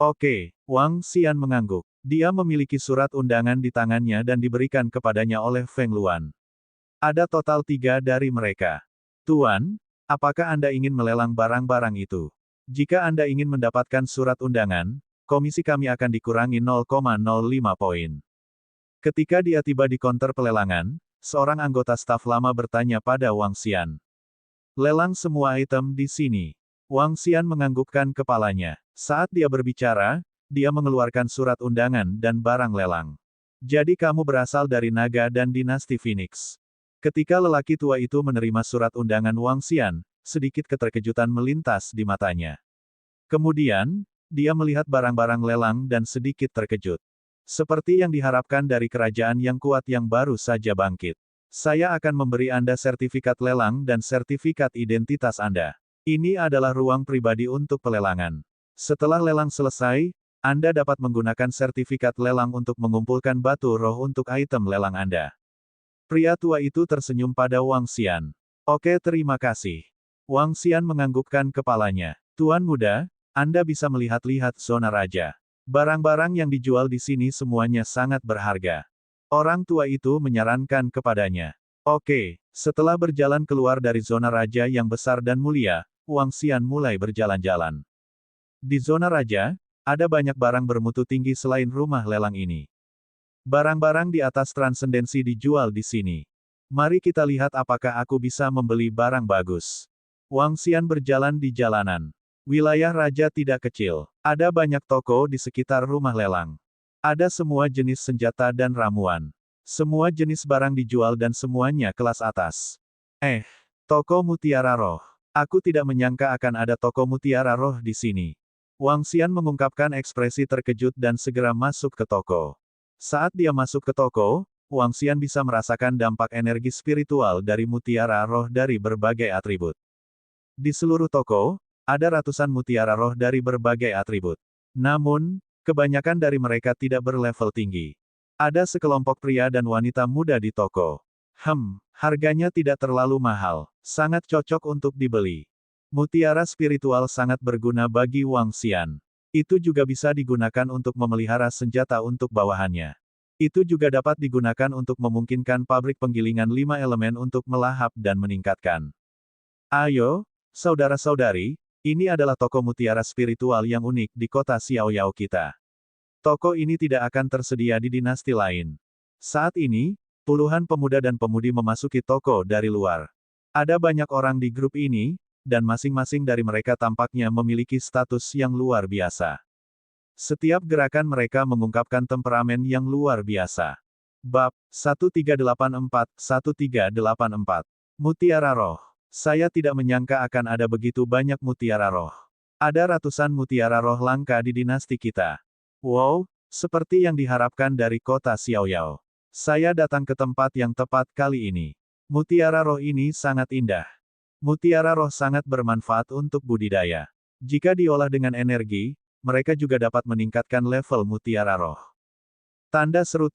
Oke, Wang Xian mengangguk. Dia memiliki surat undangan di tangannya dan diberikan kepadanya oleh Feng Luan. Ada total 3 dari mereka. Tuan, apakah Anda ingin melelang barang-barang itu? Jika Anda ingin mendapatkan surat undangan, komisi kami akan dikurangi 0,05 poin. Ketika dia tiba di konter pelelangan, seorang anggota staf lama bertanya pada Wang Xian. Lelang semua item di sini. Wang Xian menganggukkan kepalanya. Saat dia berbicara, dia mengeluarkan surat undangan dan barang lelang. Jadi kamu berasal dari naga dan dinasti Phoenix. Ketika lelaki tua itu menerima surat undangan Wang Xian, sedikit keterkejutan melintas di matanya. Kemudian, dia melihat barang-barang lelang dan sedikit terkejut. Seperti yang diharapkan dari kerajaan yang kuat yang baru saja bangkit. Saya akan memberi Anda sertifikat lelang dan sertifikat identitas Anda. Ini adalah ruang pribadi untuk pelelangan. Setelah lelang selesai, Anda dapat menggunakan sertifikat lelang untuk mengumpulkan batu roh untuk item lelang Anda. Pria tua itu tersenyum pada Wang Xian. Oke, terima kasih. Wang Xian menganggukkan kepalanya. Tuan muda, Anda bisa melihat-lihat zona raja. Barang-barang yang dijual di sini semuanya sangat berharga. Orang tua itu menyarankan kepadanya. Oke, setelah berjalan keluar dari zona raja yang besar dan mulia, Wang Xian mulai berjalan-jalan. Di zona raja, ada banyak barang bermutu tinggi selain rumah lelang ini. Barang-barang di atas transendensi dijual di sini. Mari kita lihat apakah aku bisa membeli barang bagus. Wang Xian berjalan di jalanan. Wilayah raja tidak kecil. Ada banyak toko di sekitar rumah lelang. Ada semua jenis senjata dan ramuan. Semua jenis barang dijual dan semuanya kelas atas. Toko mutiara roh. Aku tidak menyangka akan ada toko mutiara roh di sini. Wang Xian mengungkapkan ekspresi terkejut dan segera masuk ke toko. Saat dia masuk ke toko, Wang Xian bisa merasakan dampak energi spiritual dari mutiara roh dari berbagai atribut. Di seluruh toko, Ada ratusan mutiara roh dari berbagai atribut. Namun, kebanyakan dari mereka tidak berlevel tinggi. Ada sekelompok pria dan wanita muda di toko. Harganya tidak terlalu mahal. Sangat cocok untuk dibeli. Mutiara spiritual sangat berguna bagi Wang Xian. Itu juga bisa digunakan untuk memelihara senjata untuk bawahannya. Itu juga dapat digunakan untuk memungkinkan pabrik penggilingan 5 elemen untuk melahap dan meningkatkan. Ayo, saudara-saudari, ini adalah toko mutiara spiritual yang unik di kota Xiaoyao kita. Toko ini tidak akan tersedia di dinasti lain. Saat ini, puluhan pemuda dan pemudi memasuki toko dari luar. Ada banyak orang di grup ini, dan masing-masing dari mereka tampaknya memiliki status yang luar biasa. Setiap gerakan mereka mengungkapkan temperamen yang luar biasa. Bab 1384-1384 Mutiara Roh. Saya tidak menyangka akan ada begitu banyak mutiara roh. Ada ratusan mutiara roh langka di dinasti kita. Wow, seperti yang diharapkan dari kota Xiaoyao. Saya datang ke tempat yang tepat kali ini. Mutiara roh ini sangat indah. Mutiara roh sangat bermanfaat untuk budidaya. Jika diolah dengan energi, mereka juga dapat meningkatkan level mutiara roh. Tanda seru.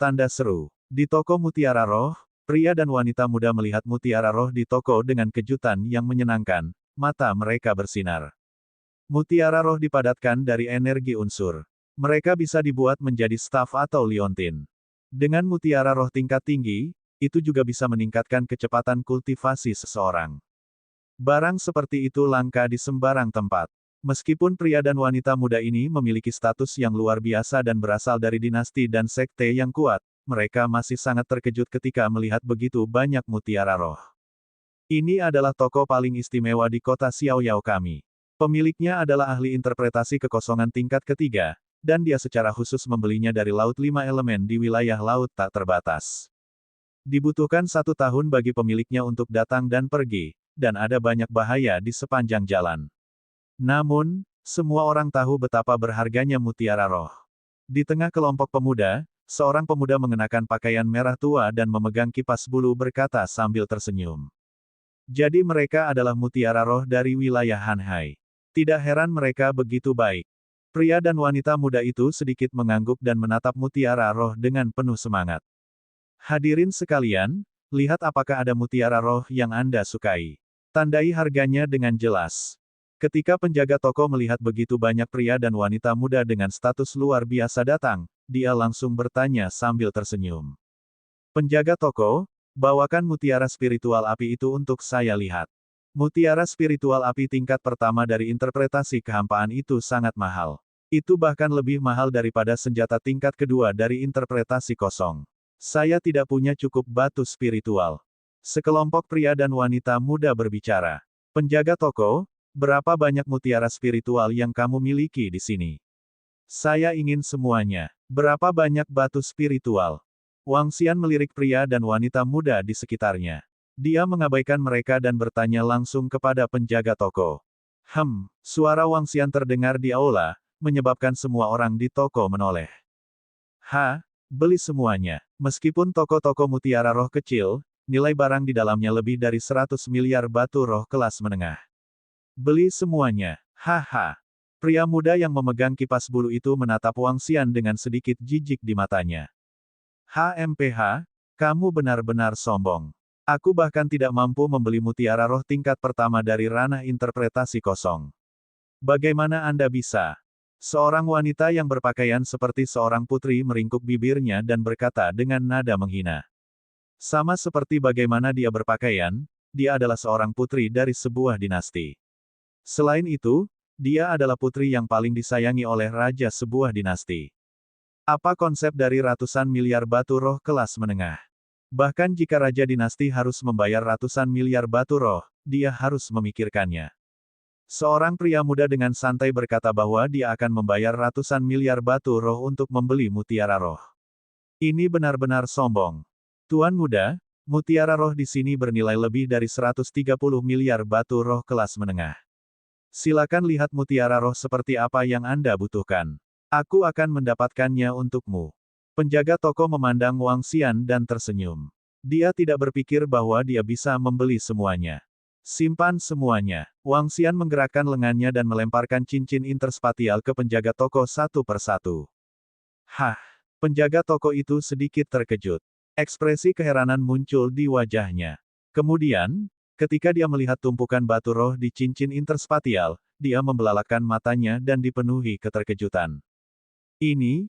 Di toko mutiara roh, pria dan wanita muda melihat mutiara roh di toko dengan kejutan yang menyenangkan, mata mereka bersinar. Mutiara roh dipadatkan dari energi unsur. Mereka bisa dibuat menjadi staf atau liontin. Dengan mutiara roh tingkat tinggi, itu juga bisa meningkatkan kecepatan kultivasi seseorang. Barang seperti itu langka di sembarang tempat. Meskipun pria dan wanita muda ini memiliki status yang luar biasa dan berasal dari dinasti dan sekte yang kuat, mereka masih sangat terkejut ketika melihat begitu banyak mutiara roh. Ini adalah toko paling istimewa di kota Xiaoyao kami. Pemiliknya adalah ahli interpretasi kekosongan tingkat ketiga, dan dia secara khusus membelinya dari Laut 5 Elemen di wilayah laut tak terbatas. Dibutuhkan 1 tahun bagi pemiliknya untuk datang dan pergi, dan ada banyak bahaya di sepanjang jalan. Namun, semua orang tahu betapa berharganya mutiara roh. Di tengah kelompok pemuda, seorang pemuda mengenakan pakaian merah tua dan memegang kipas bulu berkata sambil tersenyum. Jadi mereka adalah mutiara roh dari wilayah Hanhai. Tidak heran mereka begitu baik. Pria dan wanita muda itu sedikit mengangguk dan menatap mutiara roh dengan penuh semangat. Hadirin sekalian, lihat apakah ada mutiara roh yang Anda sukai. Tandai harganya dengan jelas. Ketika penjaga toko melihat begitu banyak pria dan wanita muda dengan status luar biasa datang, dia langsung bertanya sambil tersenyum. Penjaga toko, bawakan mutiara spiritual api itu untuk saya lihat. Mutiara spiritual api tingkat pertama dari interpretasi kehampaan itu sangat mahal. Itu bahkan lebih mahal daripada senjata tingkat kedua dari interpretasi kosong. Saya tidak punya cukup batu spiritual. Sekelompok pria dan wanita muda berbicara. Penjaga toko, berapa banyak mutiara spiritual yang kamu miliki di sini? Saya ingin semuanya. Berapa banyak batu spiritual? Wang Xian melirik pria dan wanita muda di sekitarnya. Dia mengabaikan mereka dan bertanya langsung kepada penjaga toko. Suara Wang Xian terdengar di aula, menyebabkan semua orang di toko menoleh. Beli semuanya. Meskipun toko-toko mutiara roh kecil, nilai barang di dalamnya lebih dari 100 miliar batu roh kelas menengah. Beli semuanya. Pria muda yang memegang kipas bulu itu menatap Wang Xian dengan sedikit jijik di matanya. Kamu benar-benar sombong. Aku bahkan tidak mampu membeli mutiara roh tingkat pertama dari ranah interpretasi kosong. Bagaimana Anda bisa? Seorang wanita yang berpakaian seperti seorang putri meringkuk bibirnya dan berkata dengan nada menghina. Sama seperti bagaimana dia berpakaian, dia adalah seorang putri dari sebuah dinasti. Selain itu, dia adalah putri yang paling disayangi oleh raja sebuah dinasti. Apa konsep dari ratusan miliar batu roh kelas menengah? Bahkan jika raja dinasti harus membayar ratusan miliar batu roh, dia harus memikirkannya. Seorang pria muda dengan santai berkata bahwa dia akan membayar ratusan miliar batu roh untuk membeli mutiara roh. Ini benar-benar sombong. Tuan muda, mutiara roh di sini bernilai lebih dari 130 miliar batu roh kelas menengah. Silakan lihat mutiara roh seperti apa yang Anda butuhkan. Aku akan mendapatkannya untukmu. Penjaga toko memandang Wang Xian dan tersenyum. Dia tidak berpikir bahwa dia bisa membeli semuanya. Simpan semuanya. Wang Xian menggerakkan lengannya dan melemparkan cincin interspatial ke penjaga toko satu persatu. Hah! Penjaga toko itu sedikit terkejut. Ekspresi keheranan muncul di wajahnya. Kemudian, ketika dia melihat tumpukan batu roh di cincin interspatial, dia membelalakan matanya dan dipenuhi keterkejutan. Ini,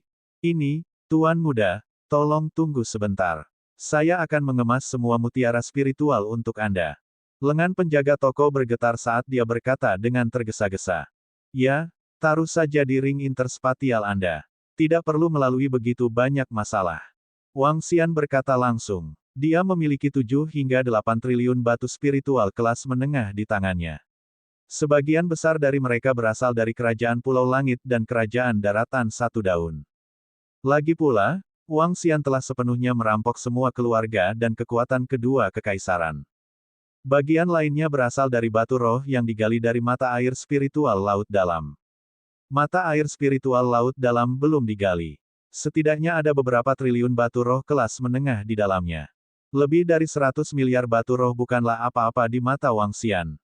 Tuan Muda, tolong tunggu sebentar. Saya akan mengemas semua mutiara spiritual untuk Anda. Lengan penjaga toko bergetar saat dia berkata dengan tergesa-gesa. Ya, taruh saja di ring interspatial Anda. Tidak perlu melalui begitu banyak masalah. Wang Xian berkata langsung. Dia memiliki 7 hingga 8 triliun batu spiritual kelas menengah di tangannya. Sebagian besar dari mereka berasal dari kerajaan Pulau Langit dan kerajaan daratan Satu Daun. Lagi pula, Wang Xian telah sepenuhnya merampok semua keluarga dan kekuatan kedua kekaisaran. Bagian lainnya berasal dari batu roh yang digali dari mata air spiritual laut dalam. Mata air spiritual laut dalam belum digali. Setidaknya ada beberapa triliun batu roh kelas menengah di dalamnya. Lebih dari 100 miliar batu roh bukanlah apa-apa di mata Wang Xian.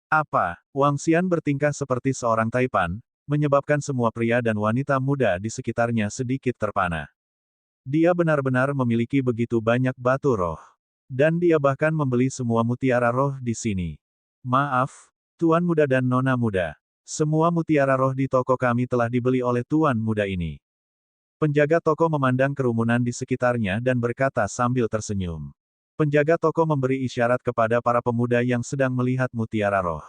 Apa? Wang Xian bertingkah seperti seorang taipan, menyebabkan semua pria dan wanita muda di sekitarnya sedikit terpana. Dia benar-benar memiliki begitu banyak batu roh. Dan dia bahkan membeli semua mutiara roh di sini. Maaf, Tuan Muda dan Nona Muda. Semua mutiara roh di toko kami telah dibeli oleh Tuan Muda ini. Penjaga toko memandang kerumunan di sekitarnya dan berkata sambil tersenyum. Penjaga toko memberi isyarat kepada para pemuda yang sedang melihat mutiara roh.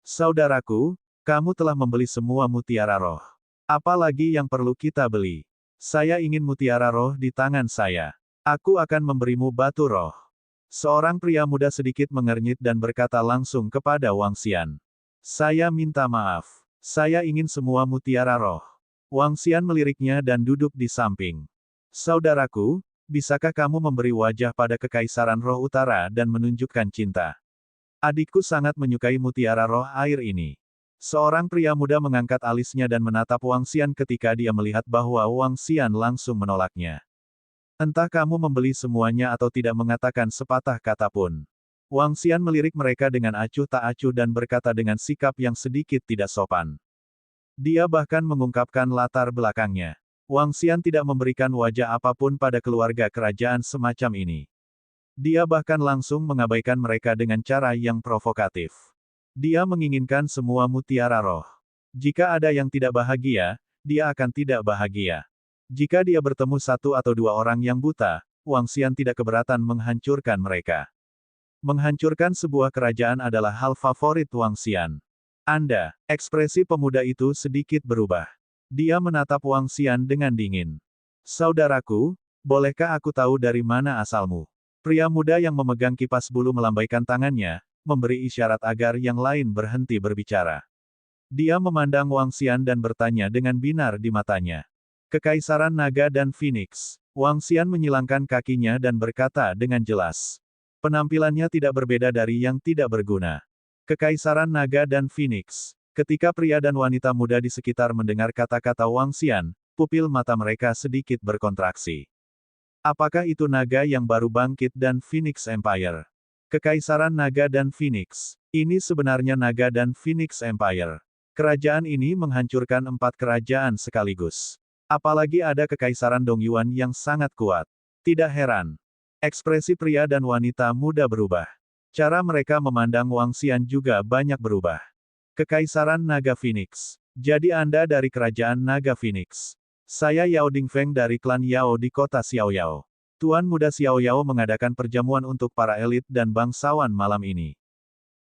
Saudaraku, kamu telah membeli semua mutiara roh. Apa lagi yang perlu kita beli? Saya ingin mutiara roh di tangan saya. Aku akan memberimu batu roh. Seorang pria muda sedikit mengernyit dan berkata langsung kepada Wang Xian. Saya minta maaf. Saya ingin semua mutiara roh. Wang Xian meliriknya dan duduk di samping. Saudaraku, bisakah kamu memberi wajah pada kekaisaran roh utara dan menunjukkan cinta? Adikku sangat menyukai mutiara roh air ini. Seorang pria muda mengangkat alisnya dan menatap Wang Xian ketika dia melihat bahwa Wang Xian langsung menolaknya. Entah kamu membeli semuanya atau tidak mengatakan sepatah kata pun. Wang Xian melirik mereka dengan acuh tak acuh dan berkata dengan sikap yang sedikit tidak sopan. Dia bahkan mengungkapkan latar belakangnya. Wang Xian tidak memberikan wajah apapun pada keluarga kerajaan semacam ini. Dia bahkan langsung mengabaikan mereka dengan cara yang provokatif. Dia menginginkan semua mutiara roh. Jika ada yang tidak bahagia, dia akan tidak bahagia. Jika dia bertemu satu atau dua orang yang buta, Wang Xian tidak keberatan menghancurkan mereka. Menghancurkan sebuah kerajaan adalah hal favorit Wang Xian. Anda, ekspresi pemuda itu sedikit berubah. Dia menatap Wang Xian dengan dingin. Saudaraku, bolehkah aku tahu dari mana asalmu? Pria muda yang memegang kipas bulu melambaikan tangannya, memberi isyarat agar yang lain berhenti berbicara. Dia memandang Wang Xian dan bertanya dengan binar di matanya. Kekaisaran Naga dan Phoenix. Wang Xian menyilangkan kakinya dan berkata dengan jelas. Penampilannya tidak berbeda dari yang tidak berguna. Kekaisaran Naga dan Phoenix. Ketika pria dan wanita muda di sekitar mendengar kata-kata Wang Xian, pupil mata mereka sedikit berkontraksi. Apakah itu naga yang baru bangkit dan Phoenix Empire? Kekaisaran Naga dan Phoenix. Ini sebenarnya Naga dan Phoenix Empire. Kerajaan ini menghancurkan 4 kerajaan sekaligus. Apalagi ada kekaisaran Dongyuan yang sangat kuat. Tidak heran. Ekspresi pria dan wanita muda berubah. Cara mereka memandang Wang Xian juga banyak berubah. Kekaisaran Naga Phoenix. Jadi Anda dari kerajaan Naga Phoenix. Saya Yao Dingfeng dari klan Yao di kota Xiaoyao. Tuan Muda Xiaoyao mengadakan perjamuan untuk para elit dan bangsawan malam ini.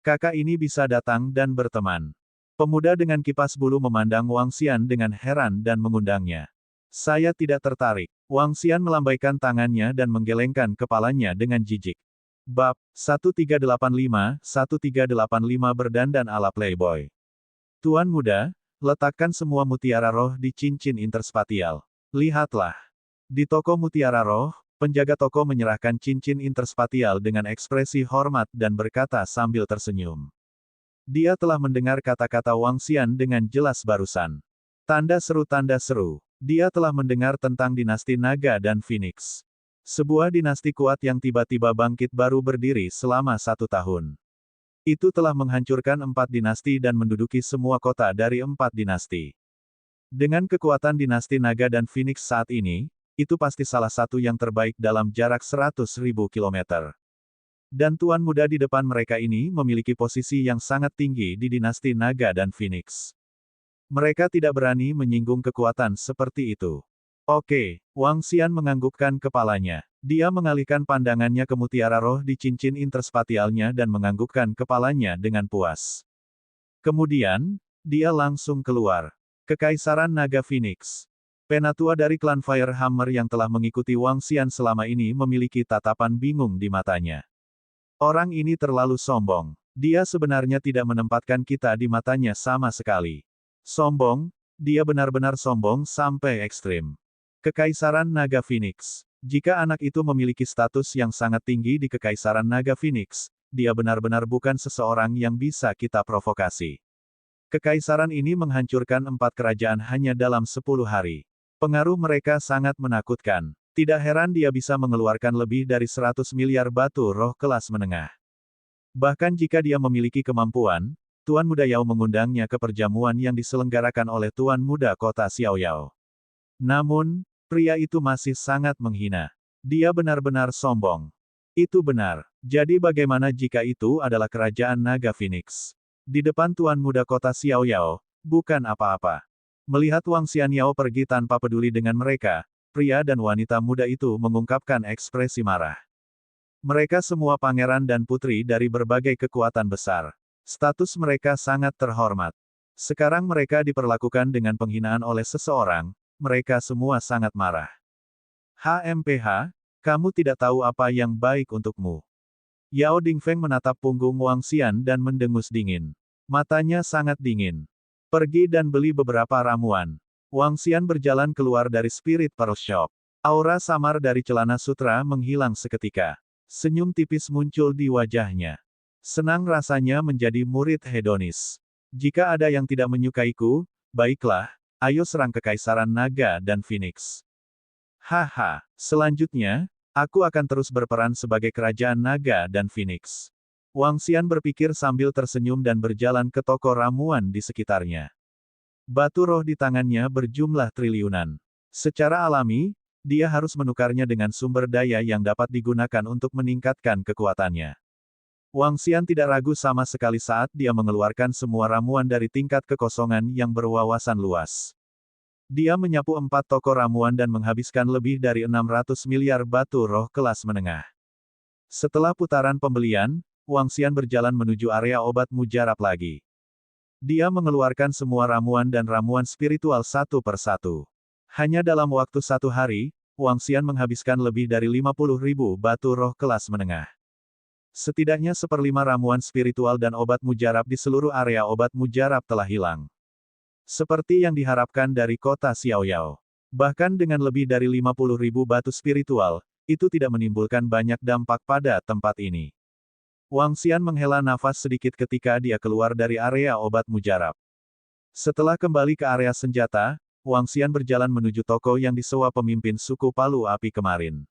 Kakak ini bisa datang dan berteman. Pemuda dengan kipas bulu memandang Wang Xian dengan heran dan mengundangnya. Saya tidak tertarik. Wang Xian melambaikan tangannya dan menggelengkan kepalanya dengan jijik. Bab 1385 berdandan ala playboy. Tuan Muda, letakkan semua mutiara roh di cincin interspatial. Lihatlah. Di toko mutiara roh, penjaga toko menyerahkan cincin interspatial dengan ekspresi hormat dan berkata sambil tersenyum. Dia telah mendengar kata-kata Wang Xian dengan jelas barusan. Tanda seru. Dia telah mendengar tentang dinasti Naga dan Phoenix. Sebuah dinasti kuat yang tiba-tiba bangkit baru berdiri selama 1 tahun. Itu telah menghancurkan 4 dinasti dan menduduki semua kota dari 4 dinasti. Dengan kekuatan dinasti Naga dan Phoenix saat ini, itu pasti salah satu yang terbaik dalam jarak 100.000 kilometer. Dan Tuan Muda di depan mereka ini memiliki posisi yang sangat tinggi di dinasti Naga dan Phoenix. Mereka tidak berani menyinggung kekuatan seperti itu. Oke, Wang Xian menganggukkan kepalanya. Dia mengalihkan pandangannya ke mutiara roh di cincin interspatialnya dan menganggukkan kepalanya dengan puas. Kemudian, dia langsung keluar. Kekaisaran Naga Phoenix. Penatua dari klan Firehammer yang telah mengikuti Wang Xian selama ini memiliki tatapan bingung di matanya. Orang ini terlalu sombong. Dia sebenarnya tidak menempatkan kita di matanya sama sekali. Sombong, dia benar-benar sombong sampai ekstrim. Kekaisaran Naga Phoenix. Jika anak itu memiliki status yang sangat tinggi di Kekaisaran Naga Phoenix, dia benar-benar bukan seseorang yang bisa kita provokasi. Kekaisaran ini menghancurkan 4 kerajaan hanya dalam 10 hari. Pengaruh mereka sangat menakutkan. Tidak heran dia bisa mengeluarkan lebih dari 100 miliar batu roh kelas menengah. Bahkan jika dia memiliki kemampuan, Tuan Muda Yao mengundangnya ke perjamuan yang diselenggarakan oleh Tuan Muda Kota Xiaoyao. Namun, pria itu masih sangat menghina. Dia benar-benar sombong. Itu benar. Jadi bagaimana jika itu adalah kerajaan Naga Phoenix? Di depan Tuan Muda Kota Xiaoyao, bukan apa-apa. Melihat Wang Xianyao pergi tanpa peduli dengan mereka, pria dan wanita muda itu mengungkapkan ekspresi marah. Mereka semua pangeran dan putri dari berbagai kekuatan besar. Status mereka sangat terhormat. Sekarang mereka diperlakukan dengan penghinaan oleh seseorang. Mereka semua sangat marah. HMPH, kamu tidak tahu apa yang baik untukmu. Yao Dingfeng menatap punggung Wang Xian dan mendengus dingin. Matanya sangat dingin. Pergi dan beli beberapa ramuan. Wang Xian berjalan keluar dari Spirit Pearl Shop. Aura samar dari celana sutra menghilang seketika. Senyum tipis muncul di wajahnya. Senang rasanya menjadi murid hedonis. Jika ada yang tidak menyukaiku, baiklah. Ayo serang Kekaisaran Naga dan Phoenix. Haha, selanjutnya, aku akan terus berperan sebagai Kerajaan Naga dan Phoenix. Wang Xian berpikir sambil tersenyum dan berjalan ke toko ramuan di sekitarnya. Batu roh di tangannya berjumlah triliunan. Secara alami, dia harus menukarnya dengan sumber daya yang dapat digunakan untuk meningkatkan kekuatannya. Wang Xian tidak ragu sama sekali saat dia mengeluarkan semua ramuan dari tingkat kekosongan yang berwawasan luas. Dia menyapu 4 toko ramuan dan menghabiskan lebih dari 600 miliar batu roh kelas menengah. Setelah putaran pembelian, Wang Xian berjalan menuju area obat mujarab lagi. Dia mengeluarkan semua ramuan dan ramuan spiritual satu persatu. Hanya dalam waktu 1 hari, Wang Xian menghabiskan lebih dari 50.000 batu roh kelas menengah. Setidaknya 1/5 ramuan spiritual dan obat mujarab di seluruh area obat mujarab telah hilang. Seperti yang diharapkan dari kota Xiaoyao. Bahkan dengan lebih dari 50.000 batu spiritual, itu tidak menimbulkan banyak dampak pada tempat ini. Wang Xian menghela nafas sedikit ketika dia keluar dari area obat mujarab. Setelah kembali ke area senjata, Wang Xian berjalan menuju toko yang disewa pemimpin suku Palu Api kemarin.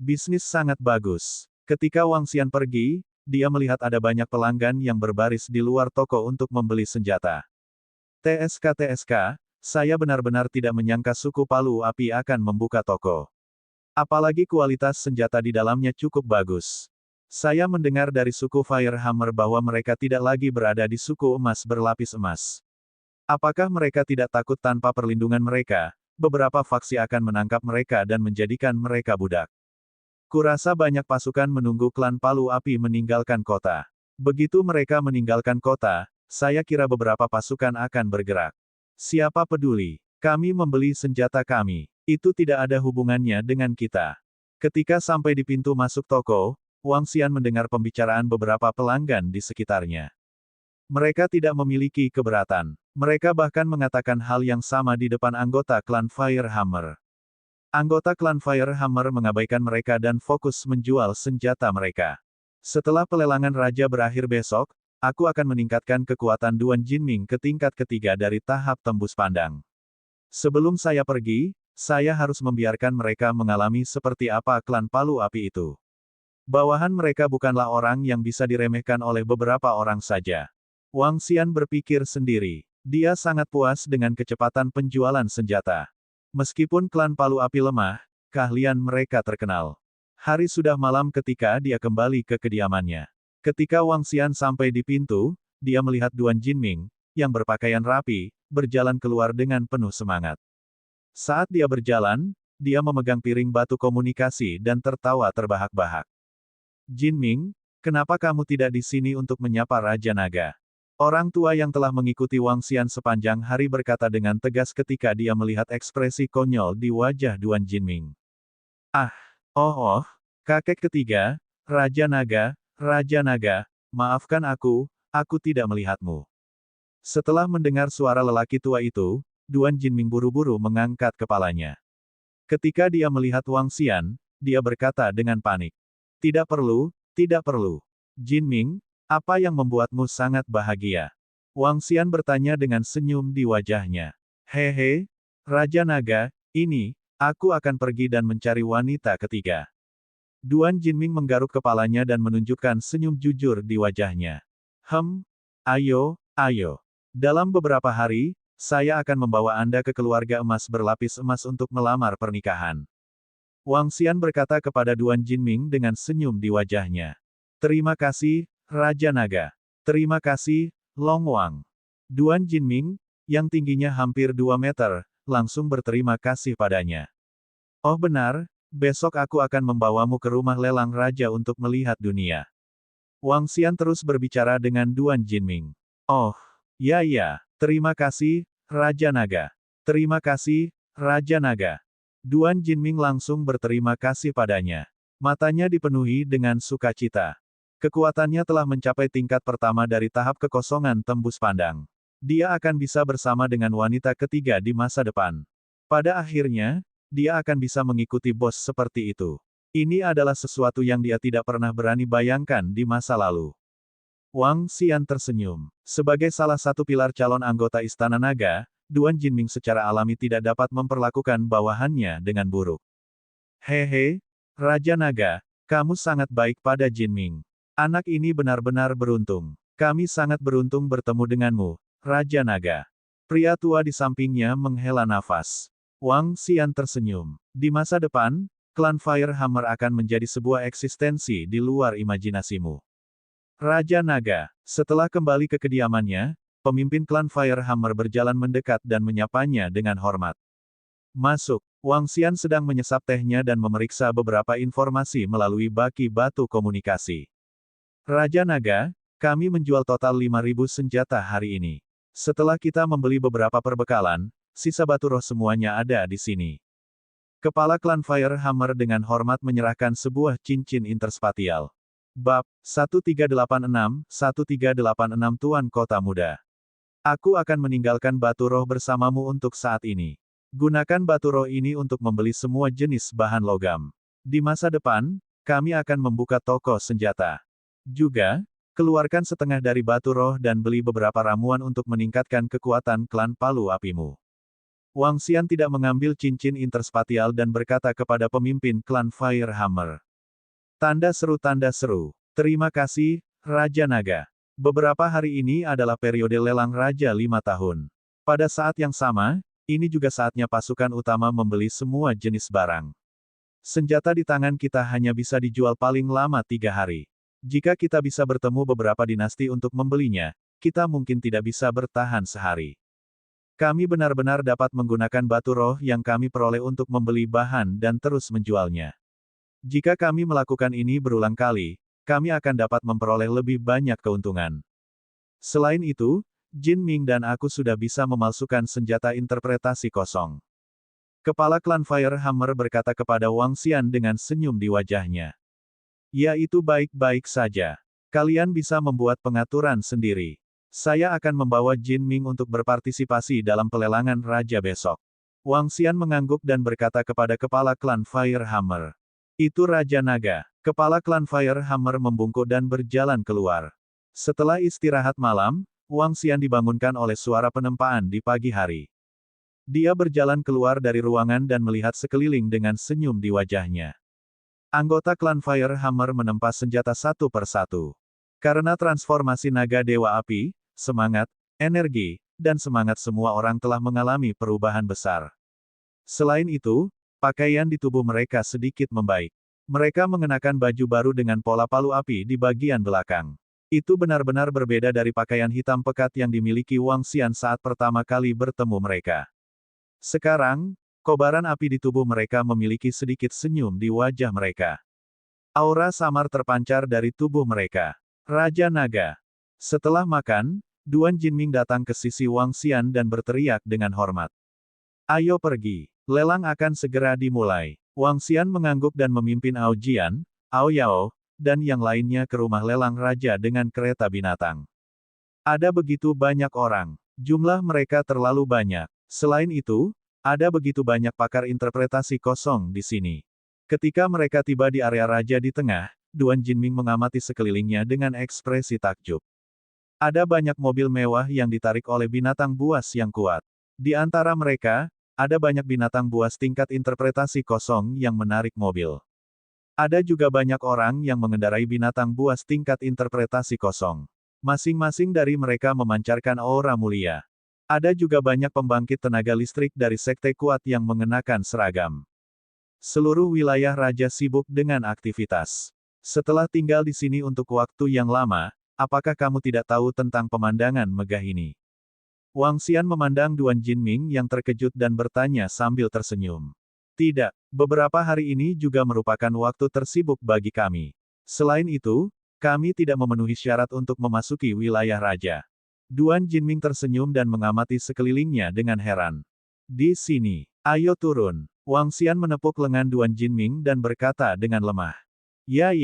Bisnis sangat bagus. Ketika Wang Xian pergi, dia melihat ada banyak pelanggan yang berbaris di luar toko untuk membeli senjata. TSK, saya benar-benar tidak menyangka suku Palu Api akan membuka toko. Apalagi kualitas senjata di dalamnya cukup bagus. Saya mendengar dari suku Firehammer bahwa mereka tidak lagi berada di suku emas berlapis emas. Apakah mereka tidak takut tanpa perlindungan mereka, beberapa faksi akan menangkap mereka dan menjadikan mereka budak? Kurasa banyak pasukan menunggu klan Palu Api meninggalkan kota. Begitu mereka meninggalkan kota, saya kira beberapa pasukan akan bergerak. Siapa peduli? Kami membeli senjata kami. Itu tidak ada hubungannya dengan kita. Ketika sampai di pintu masuk toko, Wang Xian mendengar pembicaraan beberapa pelanggan di sekitarnya. Mereka tidak memiliki keberatan. Mereka bahkan mengatakan hal yang sama di depan anggota klan Firehammer. Anggota klan Firehammer mengabaikan mereka dan fokus menjual senjata mereka. Setelah pelelangan raja berakhir besok, aku akan meningkatkan kekuatan Duan Jinming ke tingkat ketiga dari tahap tembus pandang. Sebelum saya pergi, saya harus membiarkan mereka mengalami seperti apa klan Palu Api itu. Bawahan mereka bukanlah orang yang bisa diremehkan oleh beberapa orang saja. Wang Xian berpikir sendiri. Dia sangat puas dengan kecepatan penjualan senjata. Meskipun klan Palu Api lemah, keahlian mereka terkenal. Hari sudah malam ketika dia kembali ke kediamannya. Ketika Wang Xian sampai di pintu, dia melihat Duan Jinming, yang berpakaian rapi, berjalan keluar dengan penuh semangat. Saat dia berjalan, dia memegang piring batu komunikasi dan tertawa terbahak-bahak. Jinming, kenapa kamu tidak di sini untuk menyapa Raja Naga? Orang tua yang telah mengikuti Wang Xian sepanjang hari berkata dengan tegas ketika dia melihat ekspresi konyol di wajah Duan Jinming. Ah, oh, kakek ketiga, Raja Naga, maafkan aku tidak melihatmu. Setelah mendengar suara lelaki tua itu, Duan Jinming buru-buru mengangkat kepalanya. Ketika dia melihat Wang Xian, dia berkata dengan panik. Tidak perlu. Jinming, apa yang membuatmu sangat bahagia? Wang Xian bertanya dengan senyum di wajahnya. Hehe, Raja Naga, ini, aku akan pergi dan mencari wanita ketiga. Duan Jinming menggaruk kepalanya dan menunjukkan senyum jujur di wajahnya. Ayo. Dalam beberapa hari, saya akan membawa Anda ke keluarga emas berlapis emas untuk melamar pernikahan. Wang Xian berkata kepada Duan Jinming dengan senyum di wajahnya. Terima kasih, Raja Naga. Terima kasih, Long Wang. Duan Jinming, yang tingginya hampir 2 meter, langsung berterima kasih padanya. Oh benar, besok aku akan membawamu ke rumah lelang raja untuk melihat dunia. Wang Xian terus berbicara dengan Duan Jinming. Oh, ya, terima kasih, Raja Naga. Terima kasih, Raja Naga. Duan Jinming langsung berterima kasih padanya. Matanya dipenuhi dengan sukacita. Kekuatannya telah mencapai tingkat pertama dari tahap kekosongan tembus pandang. Dia akan bisa bersama dengan wanita ketiga di masa depan. Pada akhirnya, dia akan bisa mengikuti bos seperti itu. Ini adalah sesuatu yang dia tidak pernah berani bayangkan di masa lalu. Wang Xian tersenyum. Sebagai salah satu pilar calon anggota Istana Naga, Duan Jinming secara alami tidak dapat memperlakukan bawahannya dengan buruk. Hehe, Raja Naga, kamu sangat baik pada Jinming. Anak ini benar-benar beruntung. Kami sangat beruntung bertemu denganmu, Raja Naga. Pria tua di sampingnya menghela nafas. Wang Xian tersenyum. Di masa depan, klan Firehammer akan menjadi sebuah eksistensi di luar imajinasimu. Raja Naga, setelah kembali ke kediamannya, pemimpin klan Firehammer berjalan mendekat dan menyapanya dengan hormat. Masuk, Wang Xian sedang menyesap tehnya dan memeriksa beberapa informasi melalui baki batu komunikasi. Raja Naga, kami menjual total 5.000 senjata hari ini. Setelah kita membeli beberapa perbekalan, sisa batu roh semuanya ada di sini. Kepala klan Firehammer dengan hormat menyerahkan sebuah cincin interspatial. Bab 1386 Tuan Kota Muda. Aku akan meninggalkan batu roh bersamamu untuk saat ini. Gunakan batu roh ini untuk membeli semua jenis bahan logam. Di masa depan, kami akan membuka toko senjata. Juga, keluarkan setengah dari batu roh dan beli beberapa ramuan untuk meningkatkan kekuatan klan Palu Apimu. Wang Xian tidak mengambil cincin interspatial dan berkata kepada pemimpin klan Firehammer. Tanda seru. Terima kasih, Raja Naga. Beberapa hari ini adalah periode lelang Raja 5 tahun. Pada saat yang sama, ini juga saatnya pasukan utama membeli semua jenis barang. Senjata di tangan kita hanya bisa dijual paling lama 3 hari. Jika kita bisa bertemu beberapa dinasti untuk membelinya, kita mungkin tidak bisa bertahan sehari. Kami benar-benar dapat menggunakan batu roh yang kami peroleh untuk membeli bahan dan terus menjualnya. Jika kami melakukan ini berulang kali, kami akan dapat memperoleh lebih banyak keuntungan. Selain itu, Jinming dan aku sudah bisa memalsukan senjata interpretasi kosong. Kepala klan Firehammer berkata kepada Wang Xian dengan senyum di wajahnya. Ya itu baik-baik saja. Kalian bisa membuat pengaturan sendiri. Saya akan membawa Jinming untuk berpartisipasi dalam pelelangan raja besok. Wang Xian mengangguk dan berkata kepada kepala klan Firehammer. Itu Raja Naga. Kepala klan Firehammer membungkuk dan berjalan keluar. Setelah istirahat malam, Wang Xian dibangunkan oleh suara penempaan di pagi hari. Dia berjalan keluar dari ruangan dan melihat sekeliling dengan senyum di wajahnya. Anggota klan Firehammer menempa senjata satu persatu. Karena transformasi naga Dewa Api, semangat, energi, dan semangat semua orang telah mengalami perubahan besar. Selain itu, pakaian di tubuh mereka sedikit membaik. Mereka mengenakan baju baru dengan pola palu api di bagian belakang. Itu benar-benar berbeda dari pakaian hitam pekat yang dimiliki Wang Xian saat pertama kali bertemu mereka. Sekarang, kobaran api di tubuh mereka memiliki sedikit senyum di wajah mereka. Aura samar terpancar dari tubuh mereka. Raja Naga. Setelah makan, Duan Jinming datang ke sisi Wang Xian dan berteriak dengan hormat. Ayo pergi. Lelang akan segera dimulai. Wang Xian mengangguk dan memimpin Ao Jian, Ao Yao, dan yang lainnya ke rumah lelang raja dengan kereta binatang. Ada begitu banyak orang. Jumlah mereka terlalu banyak. Selain itu, ada begitu banyak pakar interpretasi kosong di sini. Ketika mereka tiba di area raja di tengah, Duan Jinming mengamati sekelilingnya dengan ekspresi takjub. Ada banyak mobil mewah yang ditarik oleh binatang buas yang kuat. Di antara mereka, ada banyak binatang buas tingkat interpretasi kosong yang menarik mobil. Ada juga banyak orang yang mengendarai binatang buas tingkat interpretasi kosong. Masing-masing dari mereka memancarkan aura mulia. Ada juga banyak pembangkit tenaga listrik dari sekte kuat yang mengenakan seragam. Seluruh wilayah raja sibuk dengan aktivitas. Setelah tinggal di sini untuk waktu yang lama, apakah kamu tidak tahu tentang pemandangan megah ini? Wang Xian memandang Duan Jinming yang terkejut dan bertanya sambil tersenyum. Tidak, beberapa hari ini juga merupakan waktu tersibuk bagi kami. Selain itu, kami tidak memenuhi syarat untuk memasuki wilayah raja. Duan Jinming tersenyum dan mengamati sekelilingnya dengan heran. Di sini, ayo turun. Wang Xian menepuk lengan Duan Jinming dan berkata dengan lemah. Ya.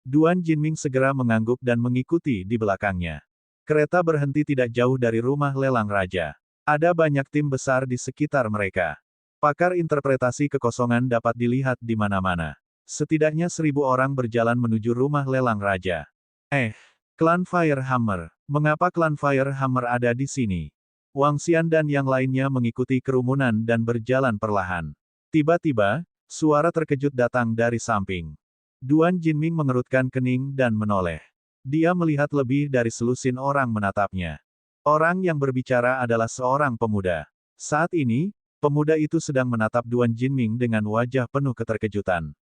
Duan Jinming segera mengangguk dan mengikuti di belakangnya. Kereta berhenti tidak jauh dari rumah lelang raja. Ada banyak tim besar di sekitar mereka. Pakar interpretasi kekosongan dapat dilihat di mana-mana. Setidaknya 1.000 orang berjalan menuju rumah lelang raja. Klan Firehammer. Mengapa klan Firehammer ada di sini? Wang Xian dan yang lainnya mengikuti kerumunan dan berjalan perlahan. Tiba-tiba, suara terkejut datang dari samping. Duan Jinming mengerutkan kening dan menoleh. Dia melihat lebih dari selusin orang menatapnya. Orang yang berbicara adalah seorang pemuda. Saat ini, pemuda itu sedang menatap Duan Jinming dengan wajah penuh keterkejutan.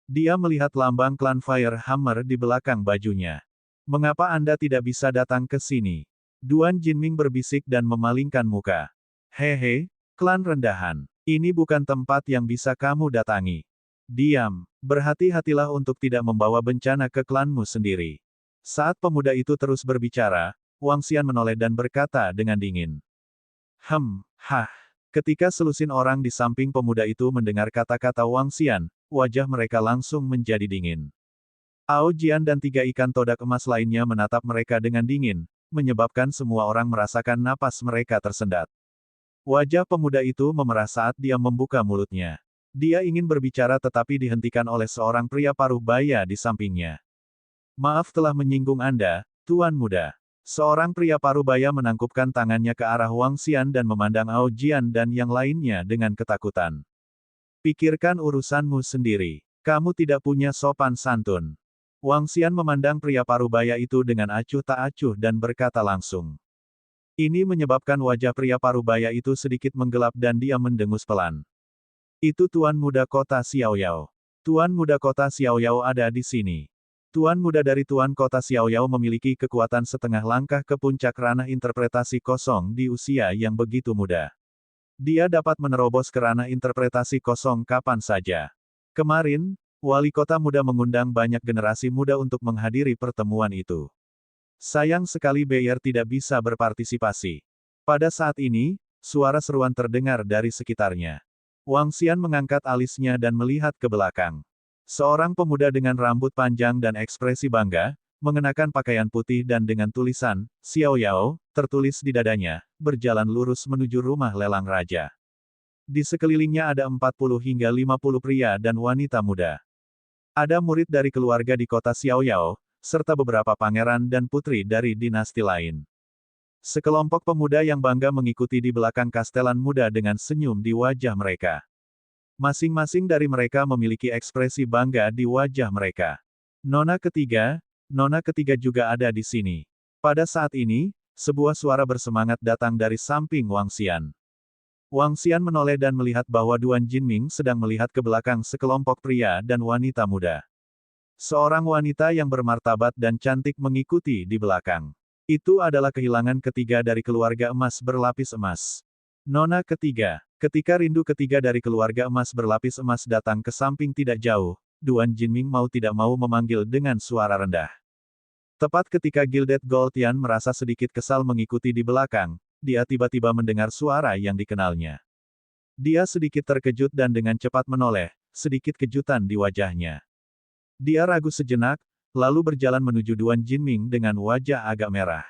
Dia melihat lambang klan Firehammer di belakang bajunya. Mengapa Anda tidak bisa datang ke sini? Duan Jinming berbisik dan memalingkan muka. Hehe, klan rendahan. Ini bukan tempat yang bisa kamu datangi. Diam, berhati-hatilah untuk tidak membawa bencana ke klanmu sendiri. Saat pemuda itu terus berbicara, Wang Xian menoleh dan berkata dengan dingin. Ketika selusin orang di samping pemuda itu mendengar kata-kata Wang Xian, wajah mereka langsung menjadi dingin. Ao Jian dan 3 ikan todak emas lainnya menatap mereka dengan dingin, menyebabkan semua orang merasakan napas mereka tersendat. Wajah pemuda itu memerah saat dia membuka mulutnya. Dia ingin berbicara tetapi dihentikan oleh seorang pria paruh baya di sampingnya. Maaf telah menyinggung Anda, Tuan Muda. Seorang pria paruh baya menangkupkan tangannya ke arah Wang Xian dan memandang Ao Jian dan yang lainnya dengan ketakutan. Pikirkan urusanmu sendiri. Kamu tidak punya sopan santun. Wang Xian memandang pria parubaya itu dengan acuh tak acuh dan berkata langsung. Ini menyebabkan wajah pria parubaya itu sedikit menggelap dan dia mendengus pelan. Itu Tuan Muda Kota Xiaoyao. Tuan Muda Kota Xiaoyao ada di sini. Tuan Muda dari Tuan Kota Xiaoyao memiliki kekuatan setengah langkah ke puncak ranah interpretasi kosong di usia yang begitu muda. Dia dapat menerobos ke ranah interpretasi kosong kapan saja. Kemarin, Wali Kota Muda mengundang banyak generasi muda untuk menghadiri pertemuan itu. Sayang sekali Beyer tidak bisa berpartisipasi. Pada saat ini, suara seruan terdengar dari sekitarnya. Wang Xian mengangkat alisnya dan melihat ke belakang. Seorang pemuda dengan rambut panjang dan ekspresi bangga, mengenakan pakaian putih dan dengan tulisan, Xiaoyao, tertulis di dadanya, berjalan lurus menuju rumah lelang raja. Di sekelilingnya ada 40 hingga 50 pria dan wanita muda. Ada murid dari keluarga di kota Xiaoyao, serta beberapa pangeran dan putri dari dinasti lain. Sekelompok pemuda yang bangga mengikuti di belakang kastelan muda dengan senyum di wajah mereka. Masing-masing dari mereka memiliki ekspresi bangga di wajah mereka. Nona ketiga juga ada di sini. Pada saat ini, sebuah suara bersemangat datang dari samping Wang Xian. Wang Xian menoleh dan melihat bahwa Duan Jinming sedang melihat ke belakang sekelompok pria dan wanita muda. Seorang wanita yang bermartabat dan cantik mengikuti di belakang. Itu adalah kehilangan ketiga dari keluarga emas berlapis emas. Nona ketiga. Ketika rindu ketiga dari keluarga emas berlapis emas datang ke samping tidak jauh, Duan Jinming mau tidak mau memanggil dengan suara rendah. Tepat ketika Gilded Goldtian merasa sedikit kesal mengikuti di belakang, dia tiba-tiba mendengar suara yang dikenalnya. Dia sedikit terkejut dan dengan cepat menoleh, sedikit kejutan di wajahnya. Dia ragu sejenak, lalu berjalan menuju Duan Jinming dengan wajah agak merah.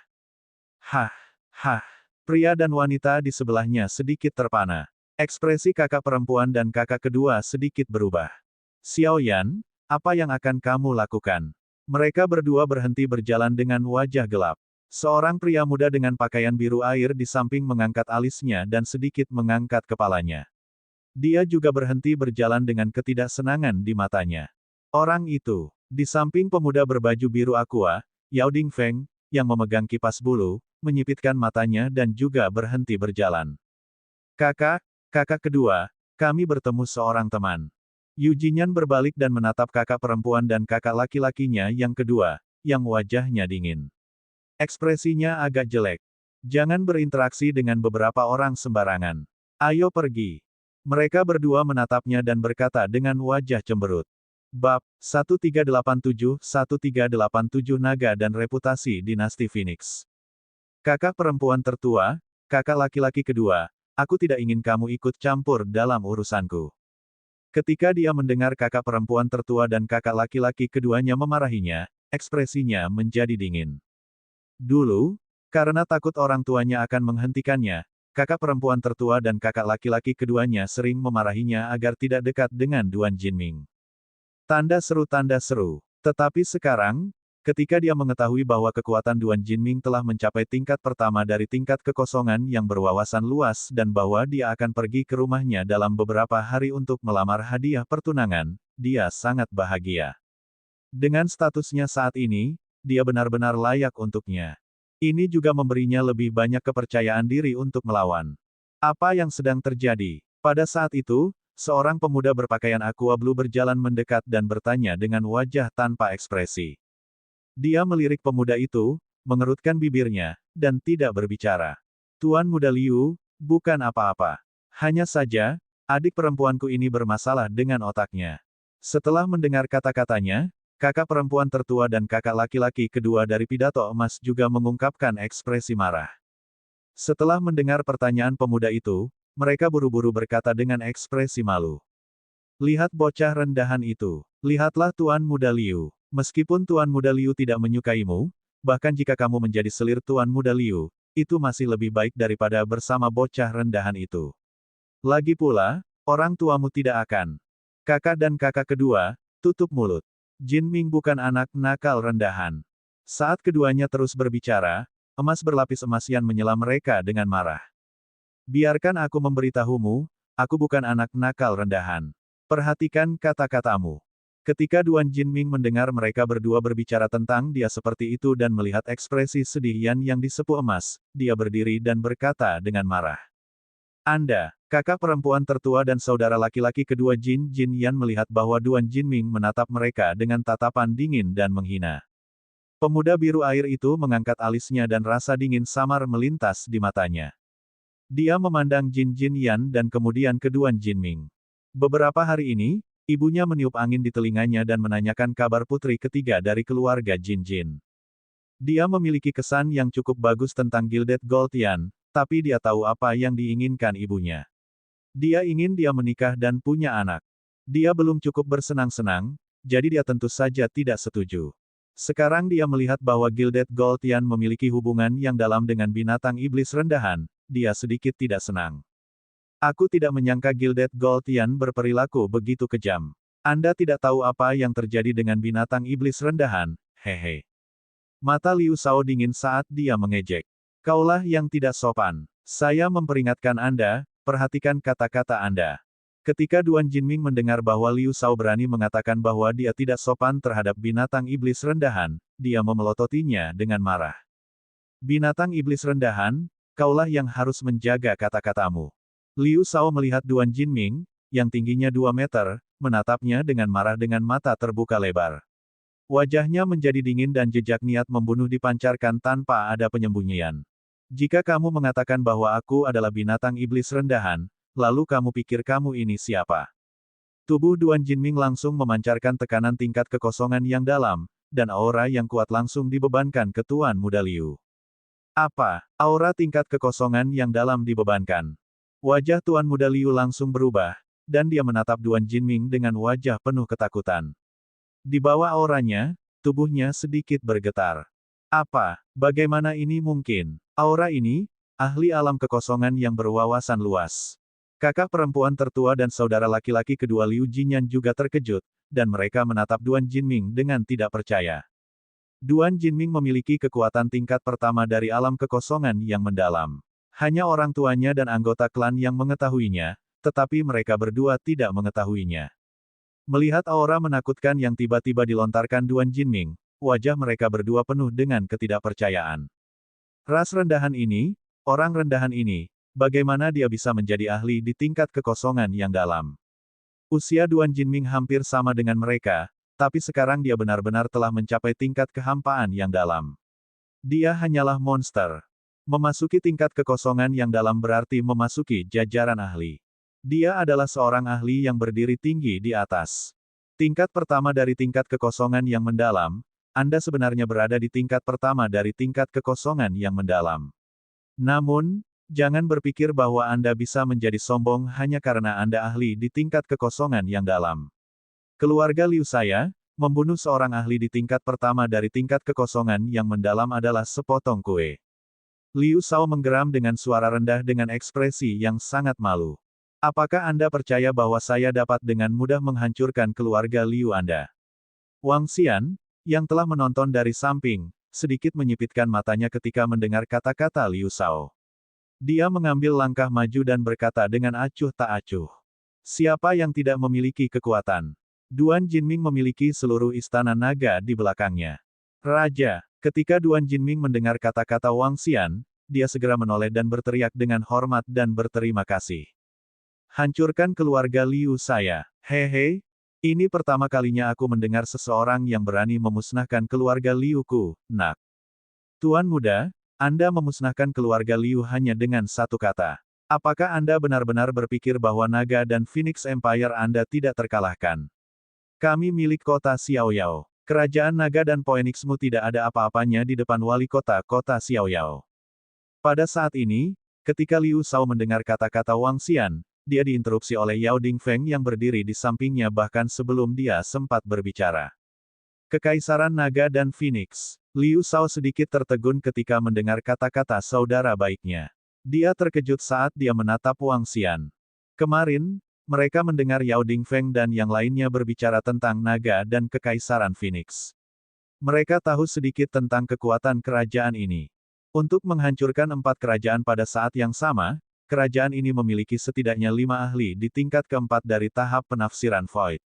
Hah, hah. Pria dan wanita di sebelahnya sedikit terpana. Ekspresi kakak perempuan dan kakak kedua sedikit berubah. Xiao Yan, apa yang akan kamu lakukan? Mereka berdua berhenti berjalan dengan wajah gelap. Seorang pria muda dengan pakaian biru air di samping mengangkat alisnya dan sedikit mengangkat kepalanya. Dia juga berhenti berjalan dengan ketidaksenangan di matanya. Orang itu, di samping pemuda berbaju biru aqua, Yao Dingfeng, yang memegang kipas bulu, menyipitkan matanya dan juga berhenti berjalan. Kakak kedua, kami bertemu seorang teman. Yu Jinyan berbalik dan menatap kakak perempuan dan kakak laki-lakinya yang kedua, yang wajahnya dingin. Ekspresinya agak jelek. Jangan berinteraksi dengan beberapa orang sembarangan. Ayo pergi. Mereka berdua menatapnya dan berkata dengan wajah cemberut. Bab 1387 Naga dan Reputasi Dinasti Phoenix. Kakak perempuan tertua, kakak laki-laki kedua, aku tidak ingin kamu ikut campur dalam urusanku. Ketika dia mendengar kakak perempuan tertua dan kakak laki-laki keduanya memarahinya, ekspresinya menjadi dingin. Dulu, karena takut orang tuanya akan menghentikannya, kakak perempuan tertua dan kakak laki-laki keduanya sering memarahinya agar tidak dekat dengan Duan Jinming. Tanda seru. Tetapi sekarang, ketika dia mengetahui bahwa kekuatan Duan Jinming telah mencapai tingkat pertama dari tingkat kekosongan yang berwawasan luas dan bahwa dia akan pergi ke rumahnya dalam beberapa hari untuk melamar hadiah pertunangan, dia sangat bahagia. Dengan statusnya saat ini, dia benar-benar layak untuknya. Ini juga memberinya lebih banyak kepercayaan diri untuk melawan. Apa yang sedang terjadi? Pada saat itu, seorang pemuda berpakaian aqua blue berjalan mendekat dan bertanya dengan wajah tanpa ekspresi. Dia melirik pemuda itu, mengerutkan bibirnya, dan tidak berbicara. Tuan Muda Liu, bukan apa-apa. Hanya saja, adik perempuanku ini bermasalah dengan otaknya. Setelah mendengar kata-katanya, kakak perempuan tertua dan kakak laki-laki kedua dari pidato emas juga mengungkapkan ekspresi marah. Setelah mendengar pertanyaan pemuda itu, mereka buru-buru berkata dengan ekspresi malu. Lihat bocah rendahan itu. Lihatlah Tuan Muda Liu. Meskipun Tuan Muda Liu tidak menyukaimu, bahkan jika kamu menjadi selir Tuan Muda Liu, itu masih lebih baik daripada bersama bocah rendahan itu. Lagi pula, orang tuamu tidak akan. Kakak dan kakak kedua, tutup mulut. Jinming bukan anak nakal rendahan. Saat keduanya terus berbicara, emas berlapis emas Yan menyela mereka dengan marah. Biarkan aku memberitahumu, aku bukan anak nakal rendahan. Perhatikan kata-katamu. Ketika Duan Jinming mendengar mereka berdua berbicara tentang dia seperti itu dan melihat ekspresi sedih Yan yang disepuh emas, dia berdiri dan berkata dengan marah. Anda, kakak perempuan tertua dan saudara laki-laki kedua Jin Yan melihat bahwa Duan Jinming menatap mereka dengan tatapan dingin dan menghina. Pemuda biru air itu mengangkat alisnya dan rasa dingin samar melintas di matanya. Dia memandang Jin Yan dan kemudian ke Duan Jinming. Beberapa hari ini, ibunya meniup angin di telinganya dan menanyakan kabar putri ketiga dari keluarga Jin. Dia memiliki kesan yang cukup bagus tentang Gilded Goldtian, tapi dia tahu apa yang diinginkan ibunya. Dia ingin dia menikah dan punya anak. Dia belum cukup bersenang-senang, jadi dia tentu saja tidak setuju. Sekarang dia melihat bahwa Gilded Goldtian memiliki hubungan yang dalam dengan binatang iblis rendahan, dia sedikit tidak senang. Aku tidak menyangka Gilded Goldtian berperilaku begitu kejam. Anda tidak tahu apa yang terjadi dengan binatang iblis rendahan, hehe. Mata Liu Shao dingin saat dia mengejek. Kaulah yang tidak sopan. Saya memperingatkan Anda, perhatikan kata-kata Anda. Ketika Duan Jinming mendengar bahwa Liu Shao berani mengatakan bahwa dia tidak sopan terhadap binatang iblis rendahan, dia memelototinya dengan marah. Binatang iblis rendahan, kaulah yang harus menjaga kata-katamu. Liu Shao melihat Duan Jinming, yang tingginya 2 meter, menatapnya dengan marah dengan mata terbuka lebar. Wajahnya menjadi dingin dan jejak niat membunuh dipancarkan tanpa ada penyembunyian. Jika kamu mengatakan bahwa aku adalah binatang iblis rendahan, lalu kamu pikir kamu ini siapa? Tubuh Duan Jinming langsung memancarkan tekanan tingkat kekosongan yang dalam, dan aura yang kuat langsung dibebankan ke Tuan Muda Liu. Apa? Aura tingkat kekosongan yang dalam dibebankan. Wajah Tuan Muda Liu langsung berubah, dan dia menatap Duan Jinming dengan wajah penuh ketakutan. Di bawah auranya, tubuhnya sedikit bergetar. Apa? Bagaimana ini mungkin? Aura ini, ahli alam kekosongan yang berwawasan luas. Kakak perempuan tertua dan saudara laki-laki kedua Liu Jinyan juga terkejut, dan mereka menatap Duan Jinming dengan tidak percaya. Duan Jinming memiliki kekuatan tingkat pertama dari alam kekosongan yang mendalam. Hanya orang tuanya dan anggota klan yang mengetahuinya, tetapi mereka berdua tidak mengetahuinya. Melihat aura menakutkan yang tiba-tiba dilontarkan Duan Jinming, wajah mereka berdua penuh dengan ketidakpercayaan. Ras rendahan ini, orang rendahan ini, bagaimana dia bisa menjadi ahli di tingkat kekosongan yang dalam? Usia Duan Jinming hampir sama dengan mereka, tapi sekarang dia benar-benar telah mencapai tingkat kehampaan yang dalam. Dia hanyalah monster. Memasuki tingkat kekosongan yang dalam berarti memasuki jajaran ahli. Dia adalah seorang ahli yang berdiri tinggi di atas. Tingkat pertama dari tingkat kekosongan yang mendalam, Anda sebenarnya berada di tingkat pertama dari tingkat kekosongan yang mendalam. Namun, jangan berpikir bahwa Anda bisa menjadi sombong hanya karena Anda ahli di tingkat kekosongan yang dalam. Keluarga Liu saya, membunuh seorang ahli di tingkat pertama dari tingkat kekosongan yang mendalam adalah sepotong kue. Liu Shao menggeram dengan suara rendah dengan ekspresi yang sangat malu. Apakah Anda percaya bahwa saya dapat dengan mudah menghancurkan keluarga Liu Anda? Wang Xian, yang telah menonton dari samping, sedikit menyipitkan matanya ketika mendengar kata-kata Liu Shao. Dia mengambil langkah maju dan berkata dengan acuh tak acuh. Siapa yang tidak memiliki kekuatan? Duan Jinming memiliki seluruh istana naga di belakangnya. Raja, ketika Duan Jinming mendengar kata-kata Wang Xian, dia segera menoleh dan berteriak dengan hormat dan berterima kasih. Hancurkan keluarga Liu saya. Hehe, ini pertama kalinya aku mendengar seseorang yang berani memusnahkan keluarga Liuku, nak. Tuan muda, Anda memusnahkan keluarga Liu hanya dengan satu kata. Apakah Anda benar-benar berpikir bahwa naga dan Phoenix Empire Anda tidak terkalahkan? Kami milik kota Xiaoyao. Kerajaan naga dan Phoenixmu tidak ada apa-apanya di depan wali kota Xiaoyao. Pada saat ini, ketika Liu Shao mendengar kata-kata Wang Xian, dia diinterupsi oleh Yao Dingfeng yang berdiri di sampingnya bahkan sebelum dia sempat berbicara. Kekaisaran Naga dan Phoenix. Liu Shao sedikit tertegun ketika mendengar kata-kata saudara baiknya. Dia terkejut saat dia menatap Wang Xian. Kemarin, mereka mendengar Yao Dingfeng dan yang lainnya berbicara tentang Naga dan Kekaisaran Phoenix. Mereka tahu sedikit tentang kekuatan kerajaan ini. Untuk menghancurkan 4 kerajaan pada saat yang sama, kerajaan ini memiliki setidaknya 5 ahli di tingkat keempat dari tahap penafsiran Void.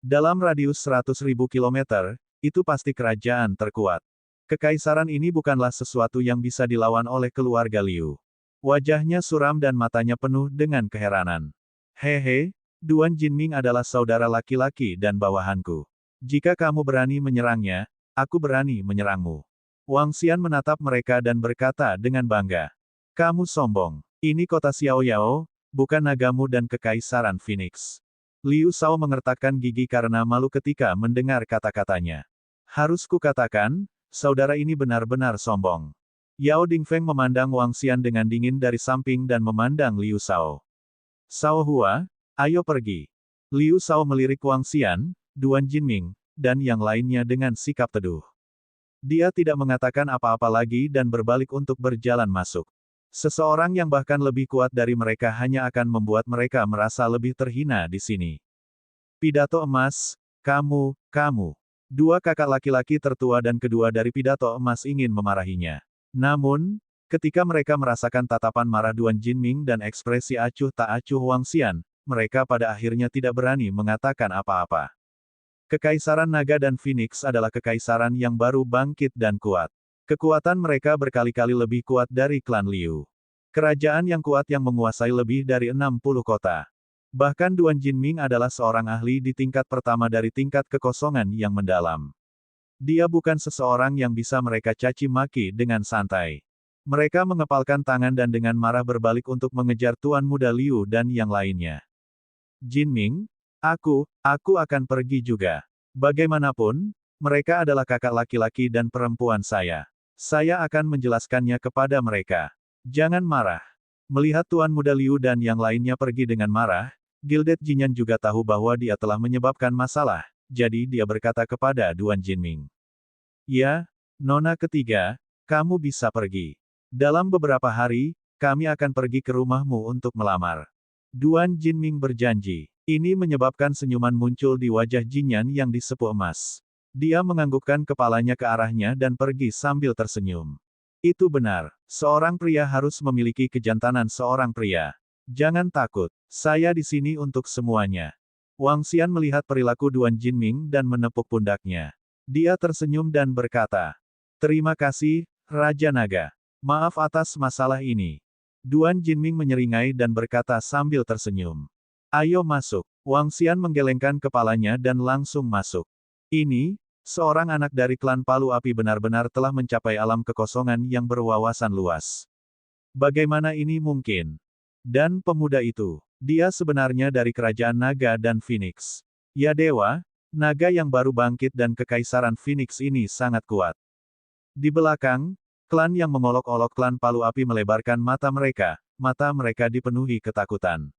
Dalam radius 100.000 kilometer, itu pasti kerajaan terkuat. Kekaisaran ini bukanlah sesuatu yang bisa dilawan oleh keluarga Liu. Wajahnya suram dan matanya penuh dengan keheranan. Hehe, Duan Jinming adalah saudara laki-laki dan bawahanku. Jika kamu berani menyerangnya, aku berani menyerangmu. Wang Xian menatap mereka dan berkata dengan bangga. Kamu sombong. Ini kota Xiaoyao, bukan nagamu dan kekaisaran Phoenix. Liu Shao mengertakkan gigi karena malu ketika mendengar kata-katanya. Harus kukatakan, saudara ini benar-benar sombong. Yao Dingfeng memandang Wang Xian dengan dingin dari samping dan memandang Liu Shao. Shao Hua, ayo pergi. Liu Shao melirik Wang Xian, Duan Jinming, dan yang lainnya dengan sikap teduh. Dia tidak mengatakan apa-apa lagi dan berbalik untuk berjalan masuk. Seseorang yang bahkan lebih kuat dari mereka hanya akan membuat mereka merasa lebih terhina di sini. Pidato emas, kamu. Dua kakak laki-laki tertua dan kedua dari pidato emas ingin memarahinya. Namun, ketika mereka merasakan tatapan marah Duan Jinming dan ekspresi acuh tak acuh Wang Xian, mereka pada akhirnya tidak berani mengatakan apa-apa. Kekaisaran Naga dan Phoenix adalah kekaisaran yang baru bangkit dan kuat. Kekuatan mereka berkali-kali lebih kuat dari klan Liu. Kerajaan yang kuat yang menguasai lebih dari 60 kota. Bahkan Duan Jinming adalah seorang ahli di tingkat pertama dari tingkat kekosongan yang mendalam. Dia bukan seseorang yang bisa mereka caci maki dengan santai. Mereka mengepalkan tangan dan dengan marah berbalik untuk mengejar Tuan Muda Liu dan yang lainnya. Jinming, aku akan pergi juga. Bagaimanapun, mereka adalah kakak laki-laki dan perempuan saya. Saya akan menjelaskannya kepada mereka. Jangan marah. Melihat Tuan Muda Liu dan yang lainnya pergi dengan marah, Gilded Jinyan juga tahu bahwa dia telah menyebabkan masalah, jadi dia berkata kepada Duan Jinming. Ya, Nona ketiga, kamu bisa pergi. Dalam beberapa hari, kami akan pergi ke rumahmu untuk melamar. Duan Jinming berjanji. Ini menyebabkan senyuman muncul di wajah Jinyan yang disepuh emas. Dia menganggukkan kepalanya ke arahnya dan pergi sambil tersenyum. Itu benar, seorang pria harus memiliki kejantanan seorang pria. Jangan takut, saya di sini untuk semuanya. Wang Xian melihat perilaku Duan Jinming dan menepuk pundaknya. Dia tersenyum dan berkata, "Terima kasih, Raja Naga. Maaf atas masalah ini." Duan Jinming menyeringai dan berkata sambil tersenyum. "Ayo masuk." Wang Xian menggelengkan kepalanya dan langsung masuk. Ini, seorang anak dari klan Palu Api benar-benar telah mencapai alam kekosongan yang berwawasan luas. Bagaimana ini mungkin? Dan pemuda itu, dia sebenarnya dari kerajaan Naga dan Phoenix. Ya dewa, naga yang baru bangkit dan kekaisaran Phoenix ini sangat kuat. Di belakang, klan yang mengolok-olok klan Palu Api melebarkan mata mereka dipenuhi ketakutan.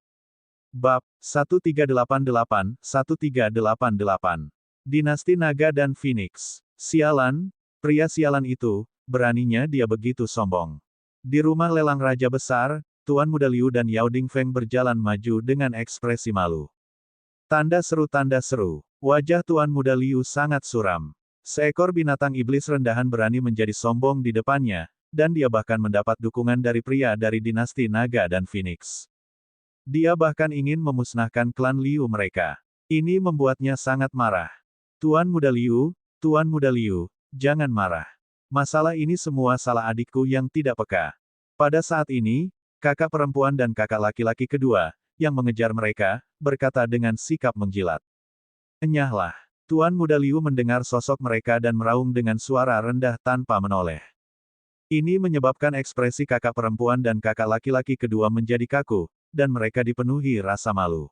Bab 1388, 1388. Dinasti Naga dan Phoenix. Sialan, pria sialan itu, beraninya dia begitu sombong. Di rumah lelang Raja Besar, Tuan Muda Liu dan Yao Dingfeng berjalan maju dengan ekspresi malu. Tanda seru, wajah Tuan Muda Liu sangat suram. Seekor binatang iblis rendahan berani menjadi sombong di depannya, dan dia bahkan mendapat dukungan dari pria dari dinasti Naga dan Phoenix. Dia bahkan ingin memusnahkan klan Liu mereka. Ini membuatnya sangat marah. Tuan Muda Liu, jangan marah. Masalah ini semua salah adikku yang tidak peka. Pada saat ini, kakak perempuan dan kakak laki-laki kedua, yang mengejar mereka, berkata dengan sikap menjilat. Enyahlah. Tuan Muda Liu mendengar sosok mereka dan meraung dengan suara rendah tanpa menoleh. Ini menyebabkan ekspresi kakak perempuan dan kakak laki-laki kedua menjadi kaku, dan mereka dipenuhi rasa malu.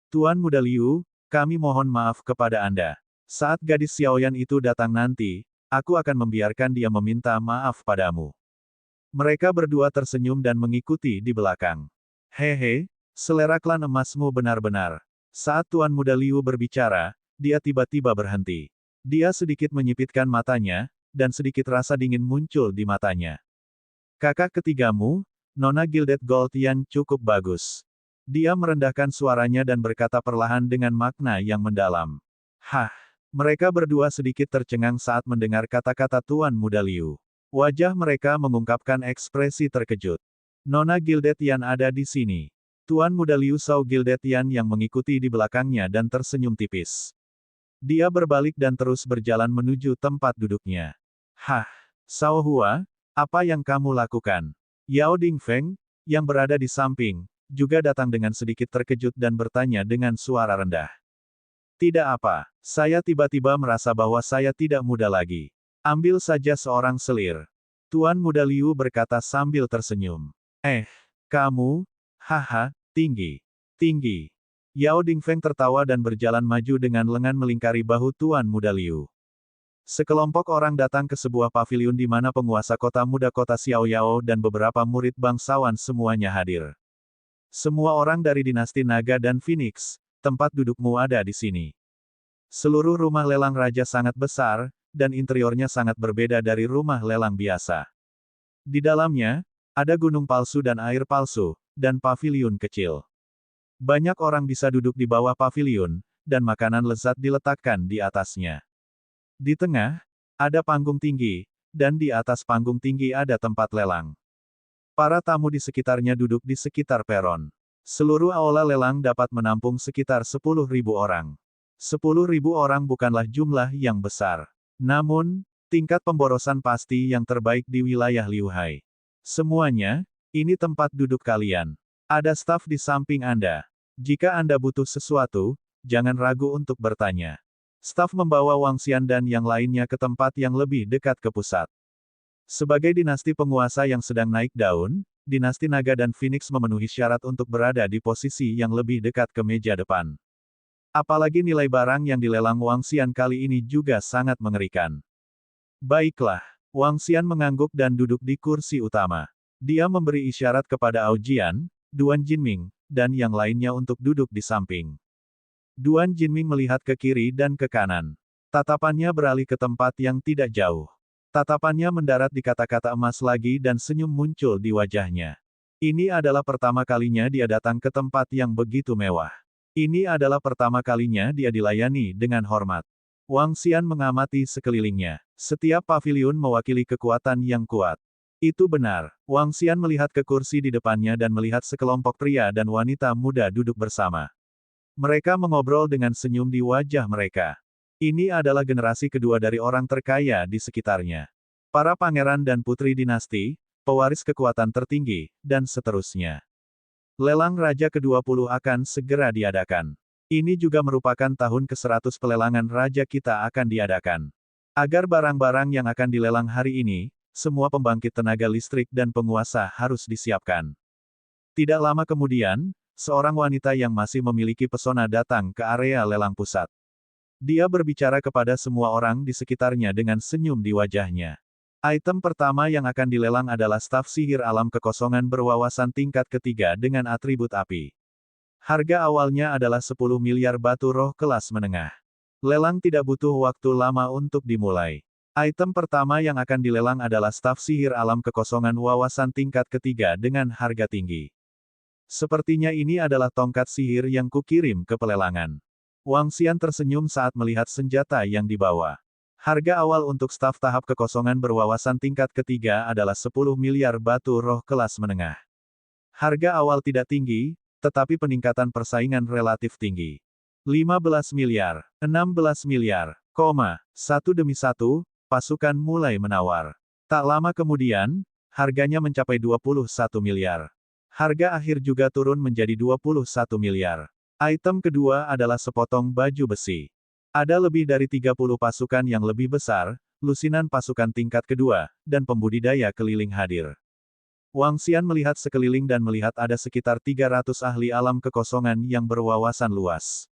Tuan Muda Liu, kami mohon maaf kepada Anda. Saat gadis Xiaoyan itu datang nanti, aku akan membiarkan dia meminta maaf padamu. Mereka berdua tersenyum dan mengikuti di belakang. Hehe, selera klan emasmu benar-benar. Saat Tuan Muda Liu berbicara, dia tiba-tiba berhenti. Dia sedikit menyipitkan matanya, dan sedikit rasa dingin muncul di matanya. Kakak ketigamu, Nona Gilded Gold Yan cukup bagus. Dia merendahkan suaranya dan berkata perlahan dengan makna yang mendalam. Hah, mereka berdua sedikit tercengang saat mendengar kata-kata Tuan Muda Liu. Wajah mereka mengungkapkan ekspresi terkejut. Nona Gilded Yan ada di sini. Tuan Muda Liu saw Gilded Yan yang mengikuti di belakangnya dan tersenyum tipis. Dia berbalik dan terus berjalan menuju tempat duduknya. Hah, Sao Hua, apa yang kamu lakukan? Yao Dingfeng, yang berada di samping, juga datang dengan sedikit terkejut dan bertanya dengan suara rendah. Tidak apa, saya tiba-tiba merasa bahwa saya tidak muda lagi. Ambil saja seorang selir. Tuan Muda Liu berkata sambil tersenyum. Kamu, haha, tinggi. Yao Dingfeng tertawa dan berjalan maju dengan lengan melingkari bahu Tuan Muda Liu. Sekelompok orang datang ke sebuah paviliun di mana penguasa kota muda kota Xiaoyao dan beberapa murid bangsawan semuanya hadir. Semua orang dari dinasti Naga dan Phoenix, tempat dudukmu ada di sini. Seluruh rumah lelang raja sangat besar, dan interiornya sangat berbeda dari rumah lelang biasa. Di dalamnya, ada gunung palsu dan air palsu, dan paviliun kecil. Banyak orang bisa duduk di bawah paviliun, dan makanan lezat diletakkan di atasnya. Di tengah, ada panggung tinggi, dan di atas panggung tinggi ada tempat lelang. Para tamu di sekitarnya duduk di sekitar peron. Seluruh aula lelang dapat menampung sekitar 10.000 orang. 10.000 orang bukanlah jumlah yang besar. Namun, tingkat pemborosan pasti yang terbaik di wilayah Liuhai. Semuanya, ini tempat duduk kalian. Ada staf di samping Anda. Jika Anda butuh sesuatu, jangan ragu untuk bertanya. Staf membawa Wang Xian dan yang lainnya ke tempat yang lebih dekat ke pusat. Sebagai dinasti penguasa yang sedang naik daun, dinasti Naga dan Phoenix memenuhi syarat untuk berada di posisi yang lebih dekat ke meja depan. Apalagi nilai barang yang dilelang Wang Xian kali ini juga sangat mengerikan. Baiklah, Wang Xian mengangguk dan duduk di kursi utama. Dia memberi isyarat kepada Ao Jian, Duan Jinming, dan yang lainnya untuk duduk di samping. Duan Jinming melihat ke kiri dan ke kanan. Tatapannya beralih ke tempat yang tidak jauh. Tatapannya mendarat di kata-kata emas lagi dan senyum muncul di wajahnya. Ini adalah pertama kalinya dia datang ke tempat yang begitu mewah. Ini adalah pertama kalinya dia dilayani dengan hormat. Wang Xian mengamati sekelilingnya. Setiap paviliun mewakili kekuatan yang kuat. Itu benar. Wang Xian melihat ke kursi di depannya dan melihat sekelompok pria dan wanita muda duduk bersama. Mereka mengobrol dengan senyum di wajah mereka. Ini adalah generasi kedua dari orang terkaya di sekitarnya. Para pangeran dan putri dinasti, pewaris kekuatan tertinggi, dan seterusnya. Lelang Raja ke-20 akan segera diadakan. Ini juga merupakan tahun ke-100 pelelangan Raja kita akan diadakan. Agar barang-barang yang akan dilelang hari ini, semua pembangkit tenaga listrik dan penguasa harus disiapkan. Tidak lama kemudian, seorang wanita yang masih memiliki pesona datang ke area lelang pusat. Dia berbicara kepada semua orang di sekitarnya dengan senyum di wajahnya. Item pertama yang akan dilelang adalah staf sihir alam kekosongan berwawasan tingkat ketiga dengan atribut api. Harga awalnya adalah 10 miliar batu roh kelas menengah. Lelang tidak butuh waktu lama untuk dimulai. Item pertama yang akan dilelang adalah staf sihir alam kekosongan wawasan tingkat ketiga dengan harga tinggi. Sepertinya ini adalah tongkat sihir yang kukirim ke pelelangan. Wang Xian tersenyum saat melihat senjata yang dibawa. Harga awal untuk staf tahap kekosongan berwawasan tingkat ketiga adalah 10 miliar batu roh kelas menengah. Harga awal tidak tinggi, tetapi peningkatan persaingan relatif tinggi. 15 miliar, 16 miliar, satu demi satu, pasukan mulai menawar. Tak lama kemudian, harganya mencapai 21 miliar. Harga akhir juga turun menjadi 21 miliar. Item kedua adalah sepotong baju besi. Ada lebih dari 30 pasukan yang lebih besar, lusinan pasukan tingkat kedua, dan pembudidaya keliling hadir. Wang Xian melihat sekeliling dan melihat ada sekitar 300 ahli alam kekosongan yang berwawasan luas.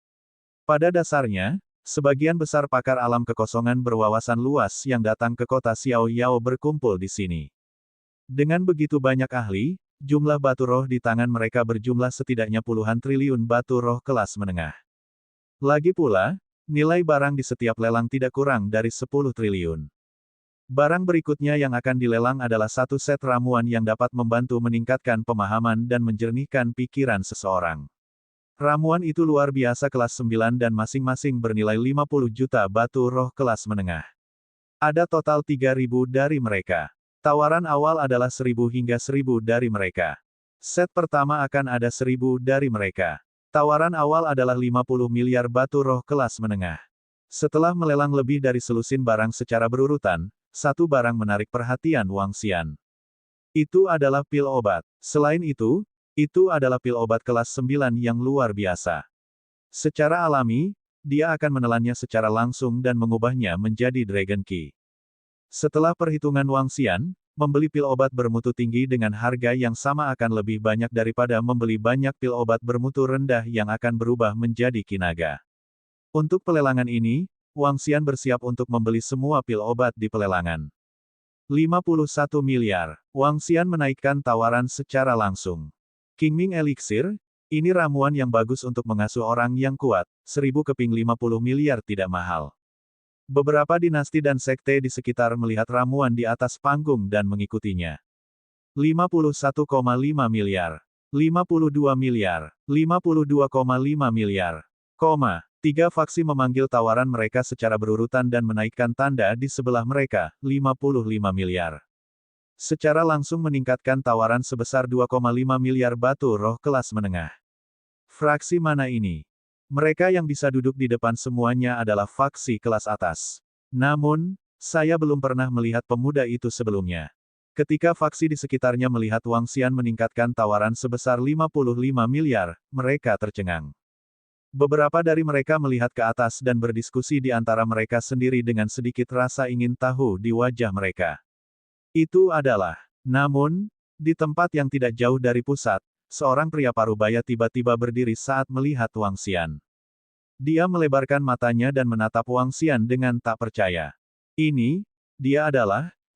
Pada dasarnya, sebagian besar pakar alam kekosongan berwawasan luas yang datang ke kota Xiao Yao berkumpul di sini. Dengan begitu banyak ahli, jumlah batu roh di tangan mereka berjumlah setidaknya puluhan triliun batu roh kelas menengah. Lagi pula, nilai barang di setiap lelang tidak kurang dari 10 triliun. Barang berikutnya yang akan dilelang adalah satu set ramuan yang dapat membantu meningkatkan pemahaman dan menjernihkan pikiran seseorang. Ramuan itu luar biasa kelas 9 dan masing-masing bernilai 50 juta batu roh kelas menengah. Ada total 3.000 dari mereka. Tawaran awal adalah 1.000 hingga 1.000 dari mereka. Set pertama akan ada 1.000 dari mereka. Tawaran awal adalah 50 miliar batu roh kelas menengah. Setelah melelang lebih dari selusin barang secara berurutan, satu barang menarik perhatian Wang Xian. Itu adalah pil obat. Selain itu adalah pil obat kelas 9 yang luar biasa. Secara alami, dia akan menelannya secara langsung dan mengubahnya menjadi Dragon Key. Setelah perhitungan Wang Xian, membeli pil obat bermutu tinggi dengan harga yang sama akan lebih banyak daripada membeli banyak pil obat bermutu rendah yang akan berubah menjadi kinaga. Untuk pelelangan ini, Wang Xian bersiap untuk membeli semua pil obat di pelelangan. 51 miliar. Wang Xian menaikkan tawaran secara langsung. Qingming Elixir, ini ramuan yang bagus untuk mengasuh orang yang kuat, 1000 keping 50 miliar tidak mahal. Beberapa dinasti dan sekte di sekitar melihat ramuan di atas panggung dan mengikutinya. 51,5 miliar. 52 miliar. 52,5 miliar. Tiga faksi memanggil tawaran mereka secara berurutan dan menaikkan tanda di sebelah mereka, 55 miliar. secara langsung meningkatkan tawaran sebesar 2,5 miliar batu roh kelas menengah. Fraksi mana ini? Mereka yang bisa duduk di depan semuanya adalah faksi kelas atas. Namun, saya belum pernah melihat pemuda itu sebelumnya. Ketika faksi di sekitarnya melihat Wang Xian meningkatkan tawaran sebesar 55 miliar, mereka tercengang. Beberapa dari mereka melihat ke atas dan berdiskusi di antara mereka sendiri dengan sedikit rasa ingin tahu di wajah mereka. Itu adalah. Namun, di tempat yang tidak jauh dari pusat, seorang pria parubaya tiba-tiba berdiri saat melihat Wang Xian. Dia melebarkan matanya dan menatap Wang Xian dengan tak percaya.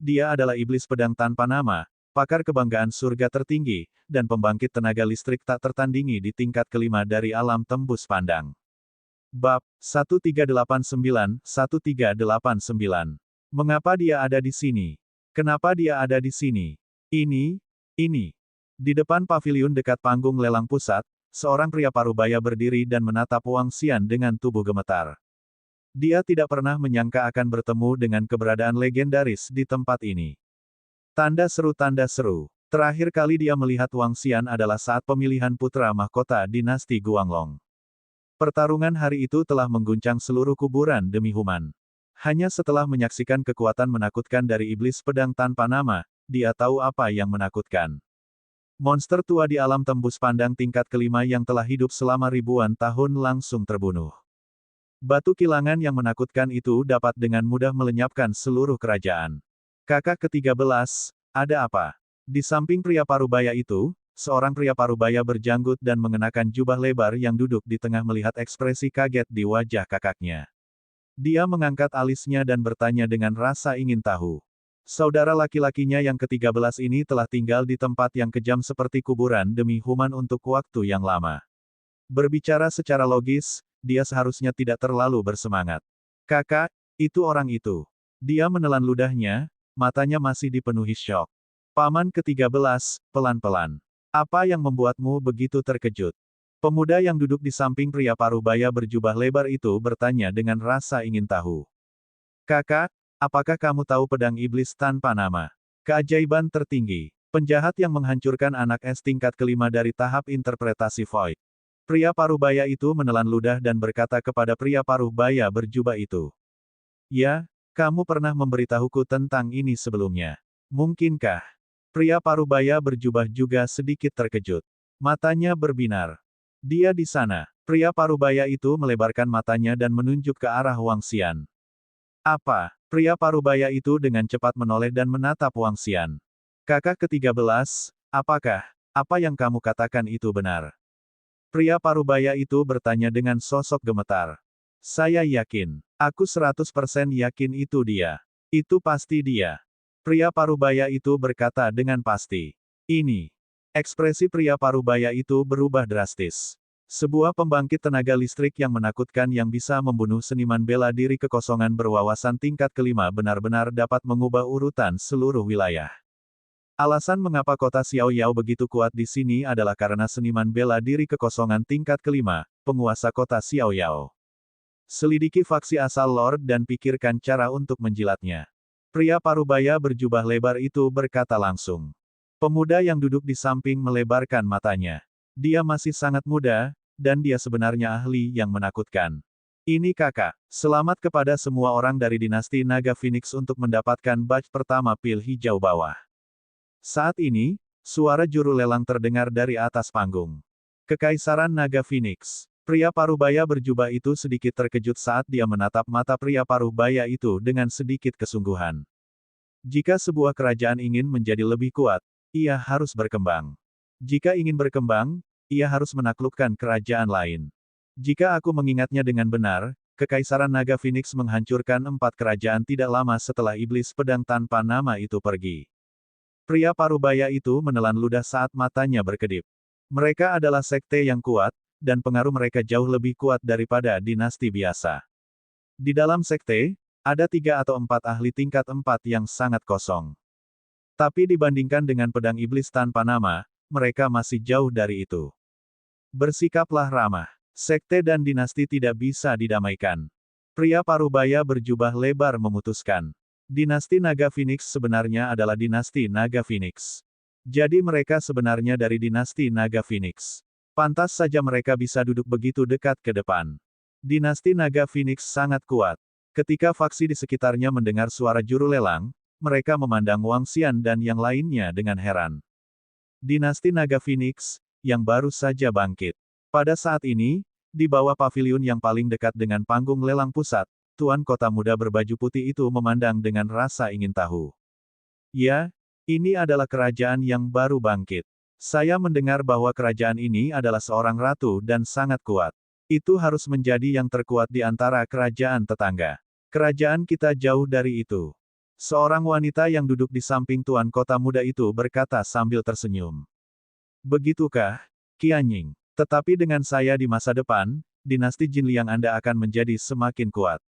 Dia adalah iblis pedang tanpa nama, pakar kebanggaan surga tertinggi, dan pembangkit tenaga listrik tak tertandingi di tingkat kelima dari alam tembus pandang. Bab 1389. Mengapa dia ada di sini? Kenapa dia ada di sini? Ini. Di depan paviliun dekat panggung lelang pusat, seorang pria parubaya berdiri dan menatap Wang Xian dengan tubuh gemetar. Dia tidak pernah menyangka akan bertemu dengan keberadaan legendaris di tempat ini. Tanda seru. Terakhir kali dia melihat Wang Xian adalah saat pemilihan putra mahkota dinasti Guanglong. Pertarungan hari itu telah mengguncang seluruh kuburan demi Human. Hanya setelah menyaksikan kekuatan menakutkan dari iblis pedang tanpa nama, dia tahu apa yang menakutkan. Monster tua di alam tembus pandang tingkat kelima yang telah hidup selama ribuan tahun langsung terbunuh. Batu kilangan yang menakutkan itu dapat dengan mudah melenyapkan seluruh kerajaan. Kakak ke-13, ada apa? Di samping pria parubaya itu, seorang pria parubaya berjanggut dan mengenakan jubah lebar yang duduk di tengah melihat ekspresi kaget di wajah kakaknya. Dia mengangkat alisnya dan bertanya dengan rasa ingin tahu. Saudara laki-lakinya yang ke-13 ini telah tinggal di tempat yang kejam seperti kuburan demi Human untuk waktu yang lama. Berbicara secara logis, dia seharusnya tidak terlalu bersemangat. Kakak, itu orang itu. Dia menelan ludahnya, matanya masih dipenuhi syok. Paman ke-13, pelan-pelan. Apa yang membuatmu begitu terkejut? Pemuda yang duduk di samping pria parubaya berjubah lebar itu bertanya dengan rasa ingin tahu. Kakak, apakah kamu tahu pedang iblis tanpa nama? Keajaiban tertinggi. Penjahat yang menghancurkan anak es tingkat kelima dari tahap interpretasi Void. Pria parubaya itu menelan ludah dan berkata kepada pria parubaya berjubah itu. Ya, kamu pernah memberitahuku tentang ini sebelumnya. Mungkinkah? Pria parubaya berjubah juga sedikit terkejut. Matanya berbinar. Dia di sana. Pria parubaya itu melebarkan matanya dan menunjuk ke arah Wang Xian. Apa? Pria parubaya itu dengan cepat menoleh dan menatap Wang Xian. Kakak ke-13, apakah apa yang kamu katakan itu benar? Pria parubaya itu bertanya dengan sosok gemetar. Saya yakin. Aku 100% yakin itu dia. Itu pasti dia. Pria parubaya itu berkata dengan pasti. Ini. Ekspresi pria parubaya itu berubah drastis. Sebuah pembangkit tenaga listrik yang menakutkan yang bisa membunuh seniman bela diri kekosongan berwawasan tingkat kelima benar-benar dapat mengubah urutan seluruh wilayah. Alasan mengapa kota Xiaoyao begitu kuat di sini adalah karena seniman bela diri kekosongan tingkat kelima, penguasa kota Xiaoyao. Selidiki faksi asal Lord dan pikirkan cara untuk menjilatnya. Pria parubaya berjubah lebar itu berkata langsung. Pemuda yang duduk di samping melebarkan matanya. Dia masih sangat muda, dan dia sebenarnya ahli yang menakutkan. Ini kakak, selamat kepada semua orang dari dinasti Naga Phoenix untuk mendapatkan badge pertama pil hijau bawah. Saat ini, suara juru lelang terdengar dari atas panggung. Kekaisaran Naga Phoenix. Pria parubaya berjubah itu sedikit terkejut saat dia menatap mata pria parubaya itu dengan sedikit kesungguhan. Jika sebuah kerajaan ingin menjadi lebih kuat, ia harus berkembang. Jika ingin berkembang, ia harus menaklukkan kerajaan lain. Jika aku mengingatnya dengan benar, Kekaisaran Naga Phoenix menghancurkan 4 kerajaan tidak lama setelah iblis pedang tanpa nama itu pergi. Pria parubaya itu menelan ludah saat matanya berkedip. Mereka adalah sekte yang kuat, dan pengaruh mereka jauh lebih kuat daripada dinasti biasa. Di dalam sekte, ada 3 atau 4 ahli tingkat 4 yang sangat kosong. Tapi dibandingkan dengan pedang iblis tanpa nama, mereka masih jauh dari itu. Bersikaplah ramah. Sekte dan dinasti tidak bisa didamaikan. Pria parubaya berjubah lebar memutuskan. Dinasti Naga Phoenix sebenarnya adalah dinasti Naga Phoenix. Jadi mereka sebenarnya dari dinasti Naga Phoenix. Pantas saja mereka bisa duduk begitu dekat ke depan. Dinasti Naga Phoenix sangat kuat. Ketika faksi di sekitarnya mendengar suara juru lelang, mereka memandang Wang Xian dan yang lainnya dengan heran. Dinasti Naga Phoenix, yang baru saja bangkit. Pada saat ini, di bawah paviliun yang paling dekat dengan panggung lelang pusat, Tuan Kota Muda berbaju putih itu memandang dengan rasa ingin tahu. Ya, ini adalah kerajaan yang baru bangkit. Saya mendengar bahwa kerajaan ini adalah seorang ratu dan sangat kuat. Itu harus menjadi yang terkuat di antara kerajaan tetangga. Kerajaan kita jauh dari itu. Seorang wanita yang duduk di samping Tuan Kota Muda itu berkata sambil tersenyum. Begitukah, Qianying? Tetapi dengan saya di masa depan, dinasti Jinliang Anda akan menjadi semakin kuat.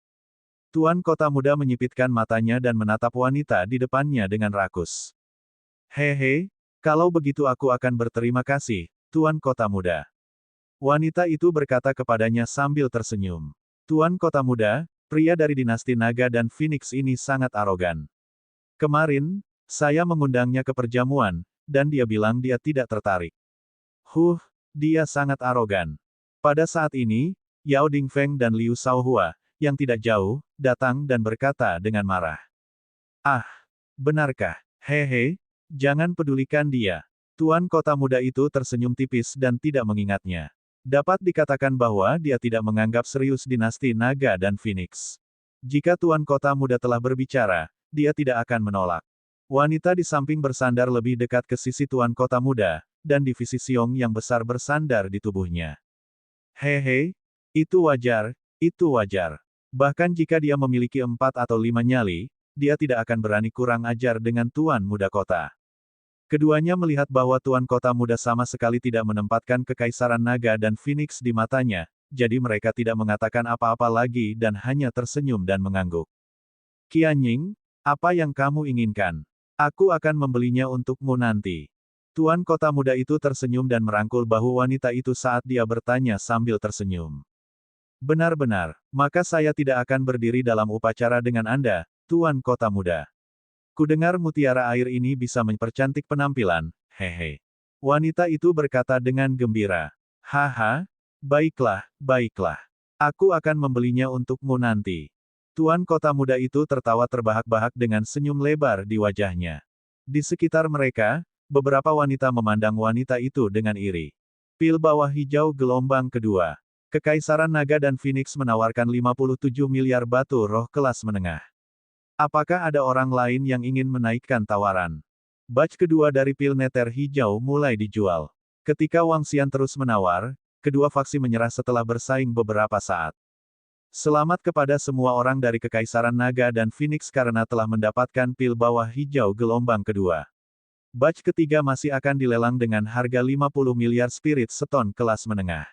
Tuan Kota Muda menyipitkan matanya dan menatap wanita di depannya dengan rakus. Hehe, kalau begitu aku akan berterima kasih, Tuan Kota Muda. Wanita itu berkata kepadanya sambil tersenyum. Tuan Kota Muda, pria dari dinasti Naga dan Phoenix ini sangat arogan. Kemarin, saya mengundangnya ke perjamuan, dan dia bilang dia tidak tertarik. Dia sangat arogan. Pada saat ini, Yao Dingfeng dan Liu Shaohua, yang tidak jauh, datang dan berkata dengan marah. Ah, benarkah? Hehe, jangan pedulikan dia. Tuan Kota Muda itu tersenyum tipis dan tidak mengingatnya. Dapat dikatakan bahwa dia tidak menganggap serius dinasti Naga dan Phoenix. Jika Tuan Kota Muda telah berbicara, dia tidak akan menolak. Wanita di samping bersandar lebih dekat ke sisi Tuan Kota Muda, dan divisi Xiong yang besar bersandar di tubuhnya. Hehe, itu wajar, itu wajar. Bahkan jika dia memiliki 4 atau 5 nyali, dia tidak akan berani kurang ajar dengan Tuan Muda Kota. Keduanya melihat bahwa Tuan Kota Muda sama sekali tidak menempatkan Kekaisaran Naga dan Phoenix di matanya, jadi mereka tidak mengatakan apa-apa lagi dan hanya tersenyum dan mengangguk. Qianying, apa yang kamu inginkan? Aku akan membelinya untukmu nanti. Tuan Kota Muda itu tersenyum dan merangkul bahu wanita itu saat dia bertanya sambil tersenyum. Benar-benar, maka saya tidak akan berdiri dalam upacara dengan Anda, Tuan Kota Muda. Kudengar mutiara air ini bisa mempercantik penampilan, hehe. Wanita itu berkata dengan gembira. Haha, baiklah, baiklah. Aku akan membelinya untukmu nanti. Tuan Kota Muda itu tertawa terbahak-bahak dengan senyum lebar di wajahnya. Di sekitar mereka, beberapa wanita memandang wanita itu dengan iri. Pil bawah hijau gelombang kedua. Kekaisaran Naga dan Phoenix menawarkan 57 miliar batu roh kelas menengah. Apakah ada orang lain yang ingin menaikkan tawaran? Batch kedua dari pil neter hijau mulai dijual. Ketika Wang Xian terus menawar, kedua faksi menyerah setelah bersaing beberapa saat. Selamat kepada semua orang dari Kekaisaran Naga dan Phoenix karena telah mendapatkan pil bawah hijau gelombang kedua. Batch ketiga masih akan dilelang dengan harga 50 miliar spirit stone kelas menengah.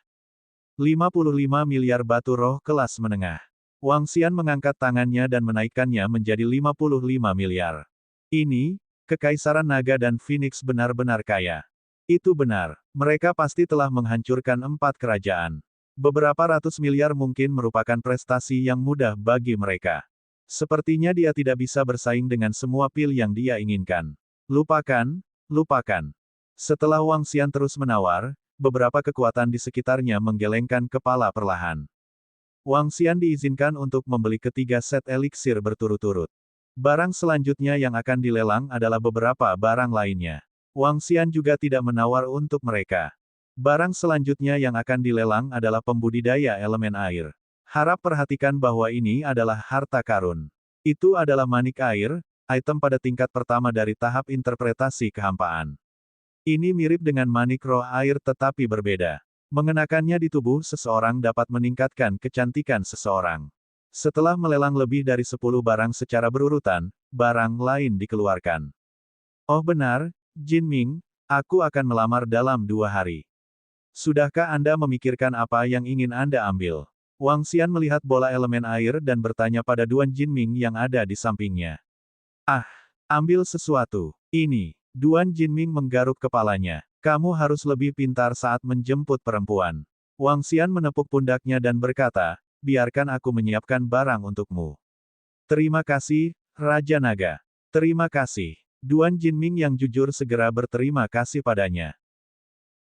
55 miliar batu roh kelas menengah. Wang Xian mengangkat tangannya dan menaikkannya menjadi 55 miliar. Ini, Kekaisaran Naga dan Phoenix benar-benar kaya. Itu benar, mereka pasti telah menghancurkan 4 kerajaan. Beberapa ratus miliar mungkin merupakan prestasi yang mudah bagi mereka. Sepertinya dia tidak bisa bersaing dengan semua pil yang dia inginkan. Lupakan, lupakan. Setelah Wang Xian terus menawar, beberapa kekuatan di sekitarnya menggelengkan kepala perlahan. Wang Xian diizinkan untuk membeli ketiga set eliksir berturut-turut. Barang selanjutnya yang akan dilelang adalah beberapa barang lainnya. Wang Xian juga tidak menawar untuk mereka. Barang selanjutnya yang akan dilelang adalah pembudidaya elemen air. Harap perhatikan bahwa ini adalah harta karun. Itu adalah manik air, item pada tingkat pertama dari tahap interpretasi kehampaan. Ini mirip dengan manik roh air tetapi berbeda. Mengenakannya di tubuh seseorang dapat meningkatkan kecantikan seseorang. Setelah melelang lebih dari 10 barang secara berurutan, barang lain dikeluarkan. Oh benar, Jin Ming, aku akan melamar dalam 2 hari. Sudahkah Anda memikirkan apa yang ingin Anda ambil? Wang Xian melihat bola elemen air dan bertanya pada Duan Jinming yang ada di sampingnya. Ah, ambil sesuatu. Ini. Duan Jinming menggaruk kepalanya. Kamu harus lebih pintar saat menjemput perempuan. Wang Xian menepuk pundaknya dan berkata, biarkan aku menyiapkan barang untukmu. Terima kasih, Raja Naga. Terima kasih. Duan Jinming yang jujur segera berterima kasih padanya.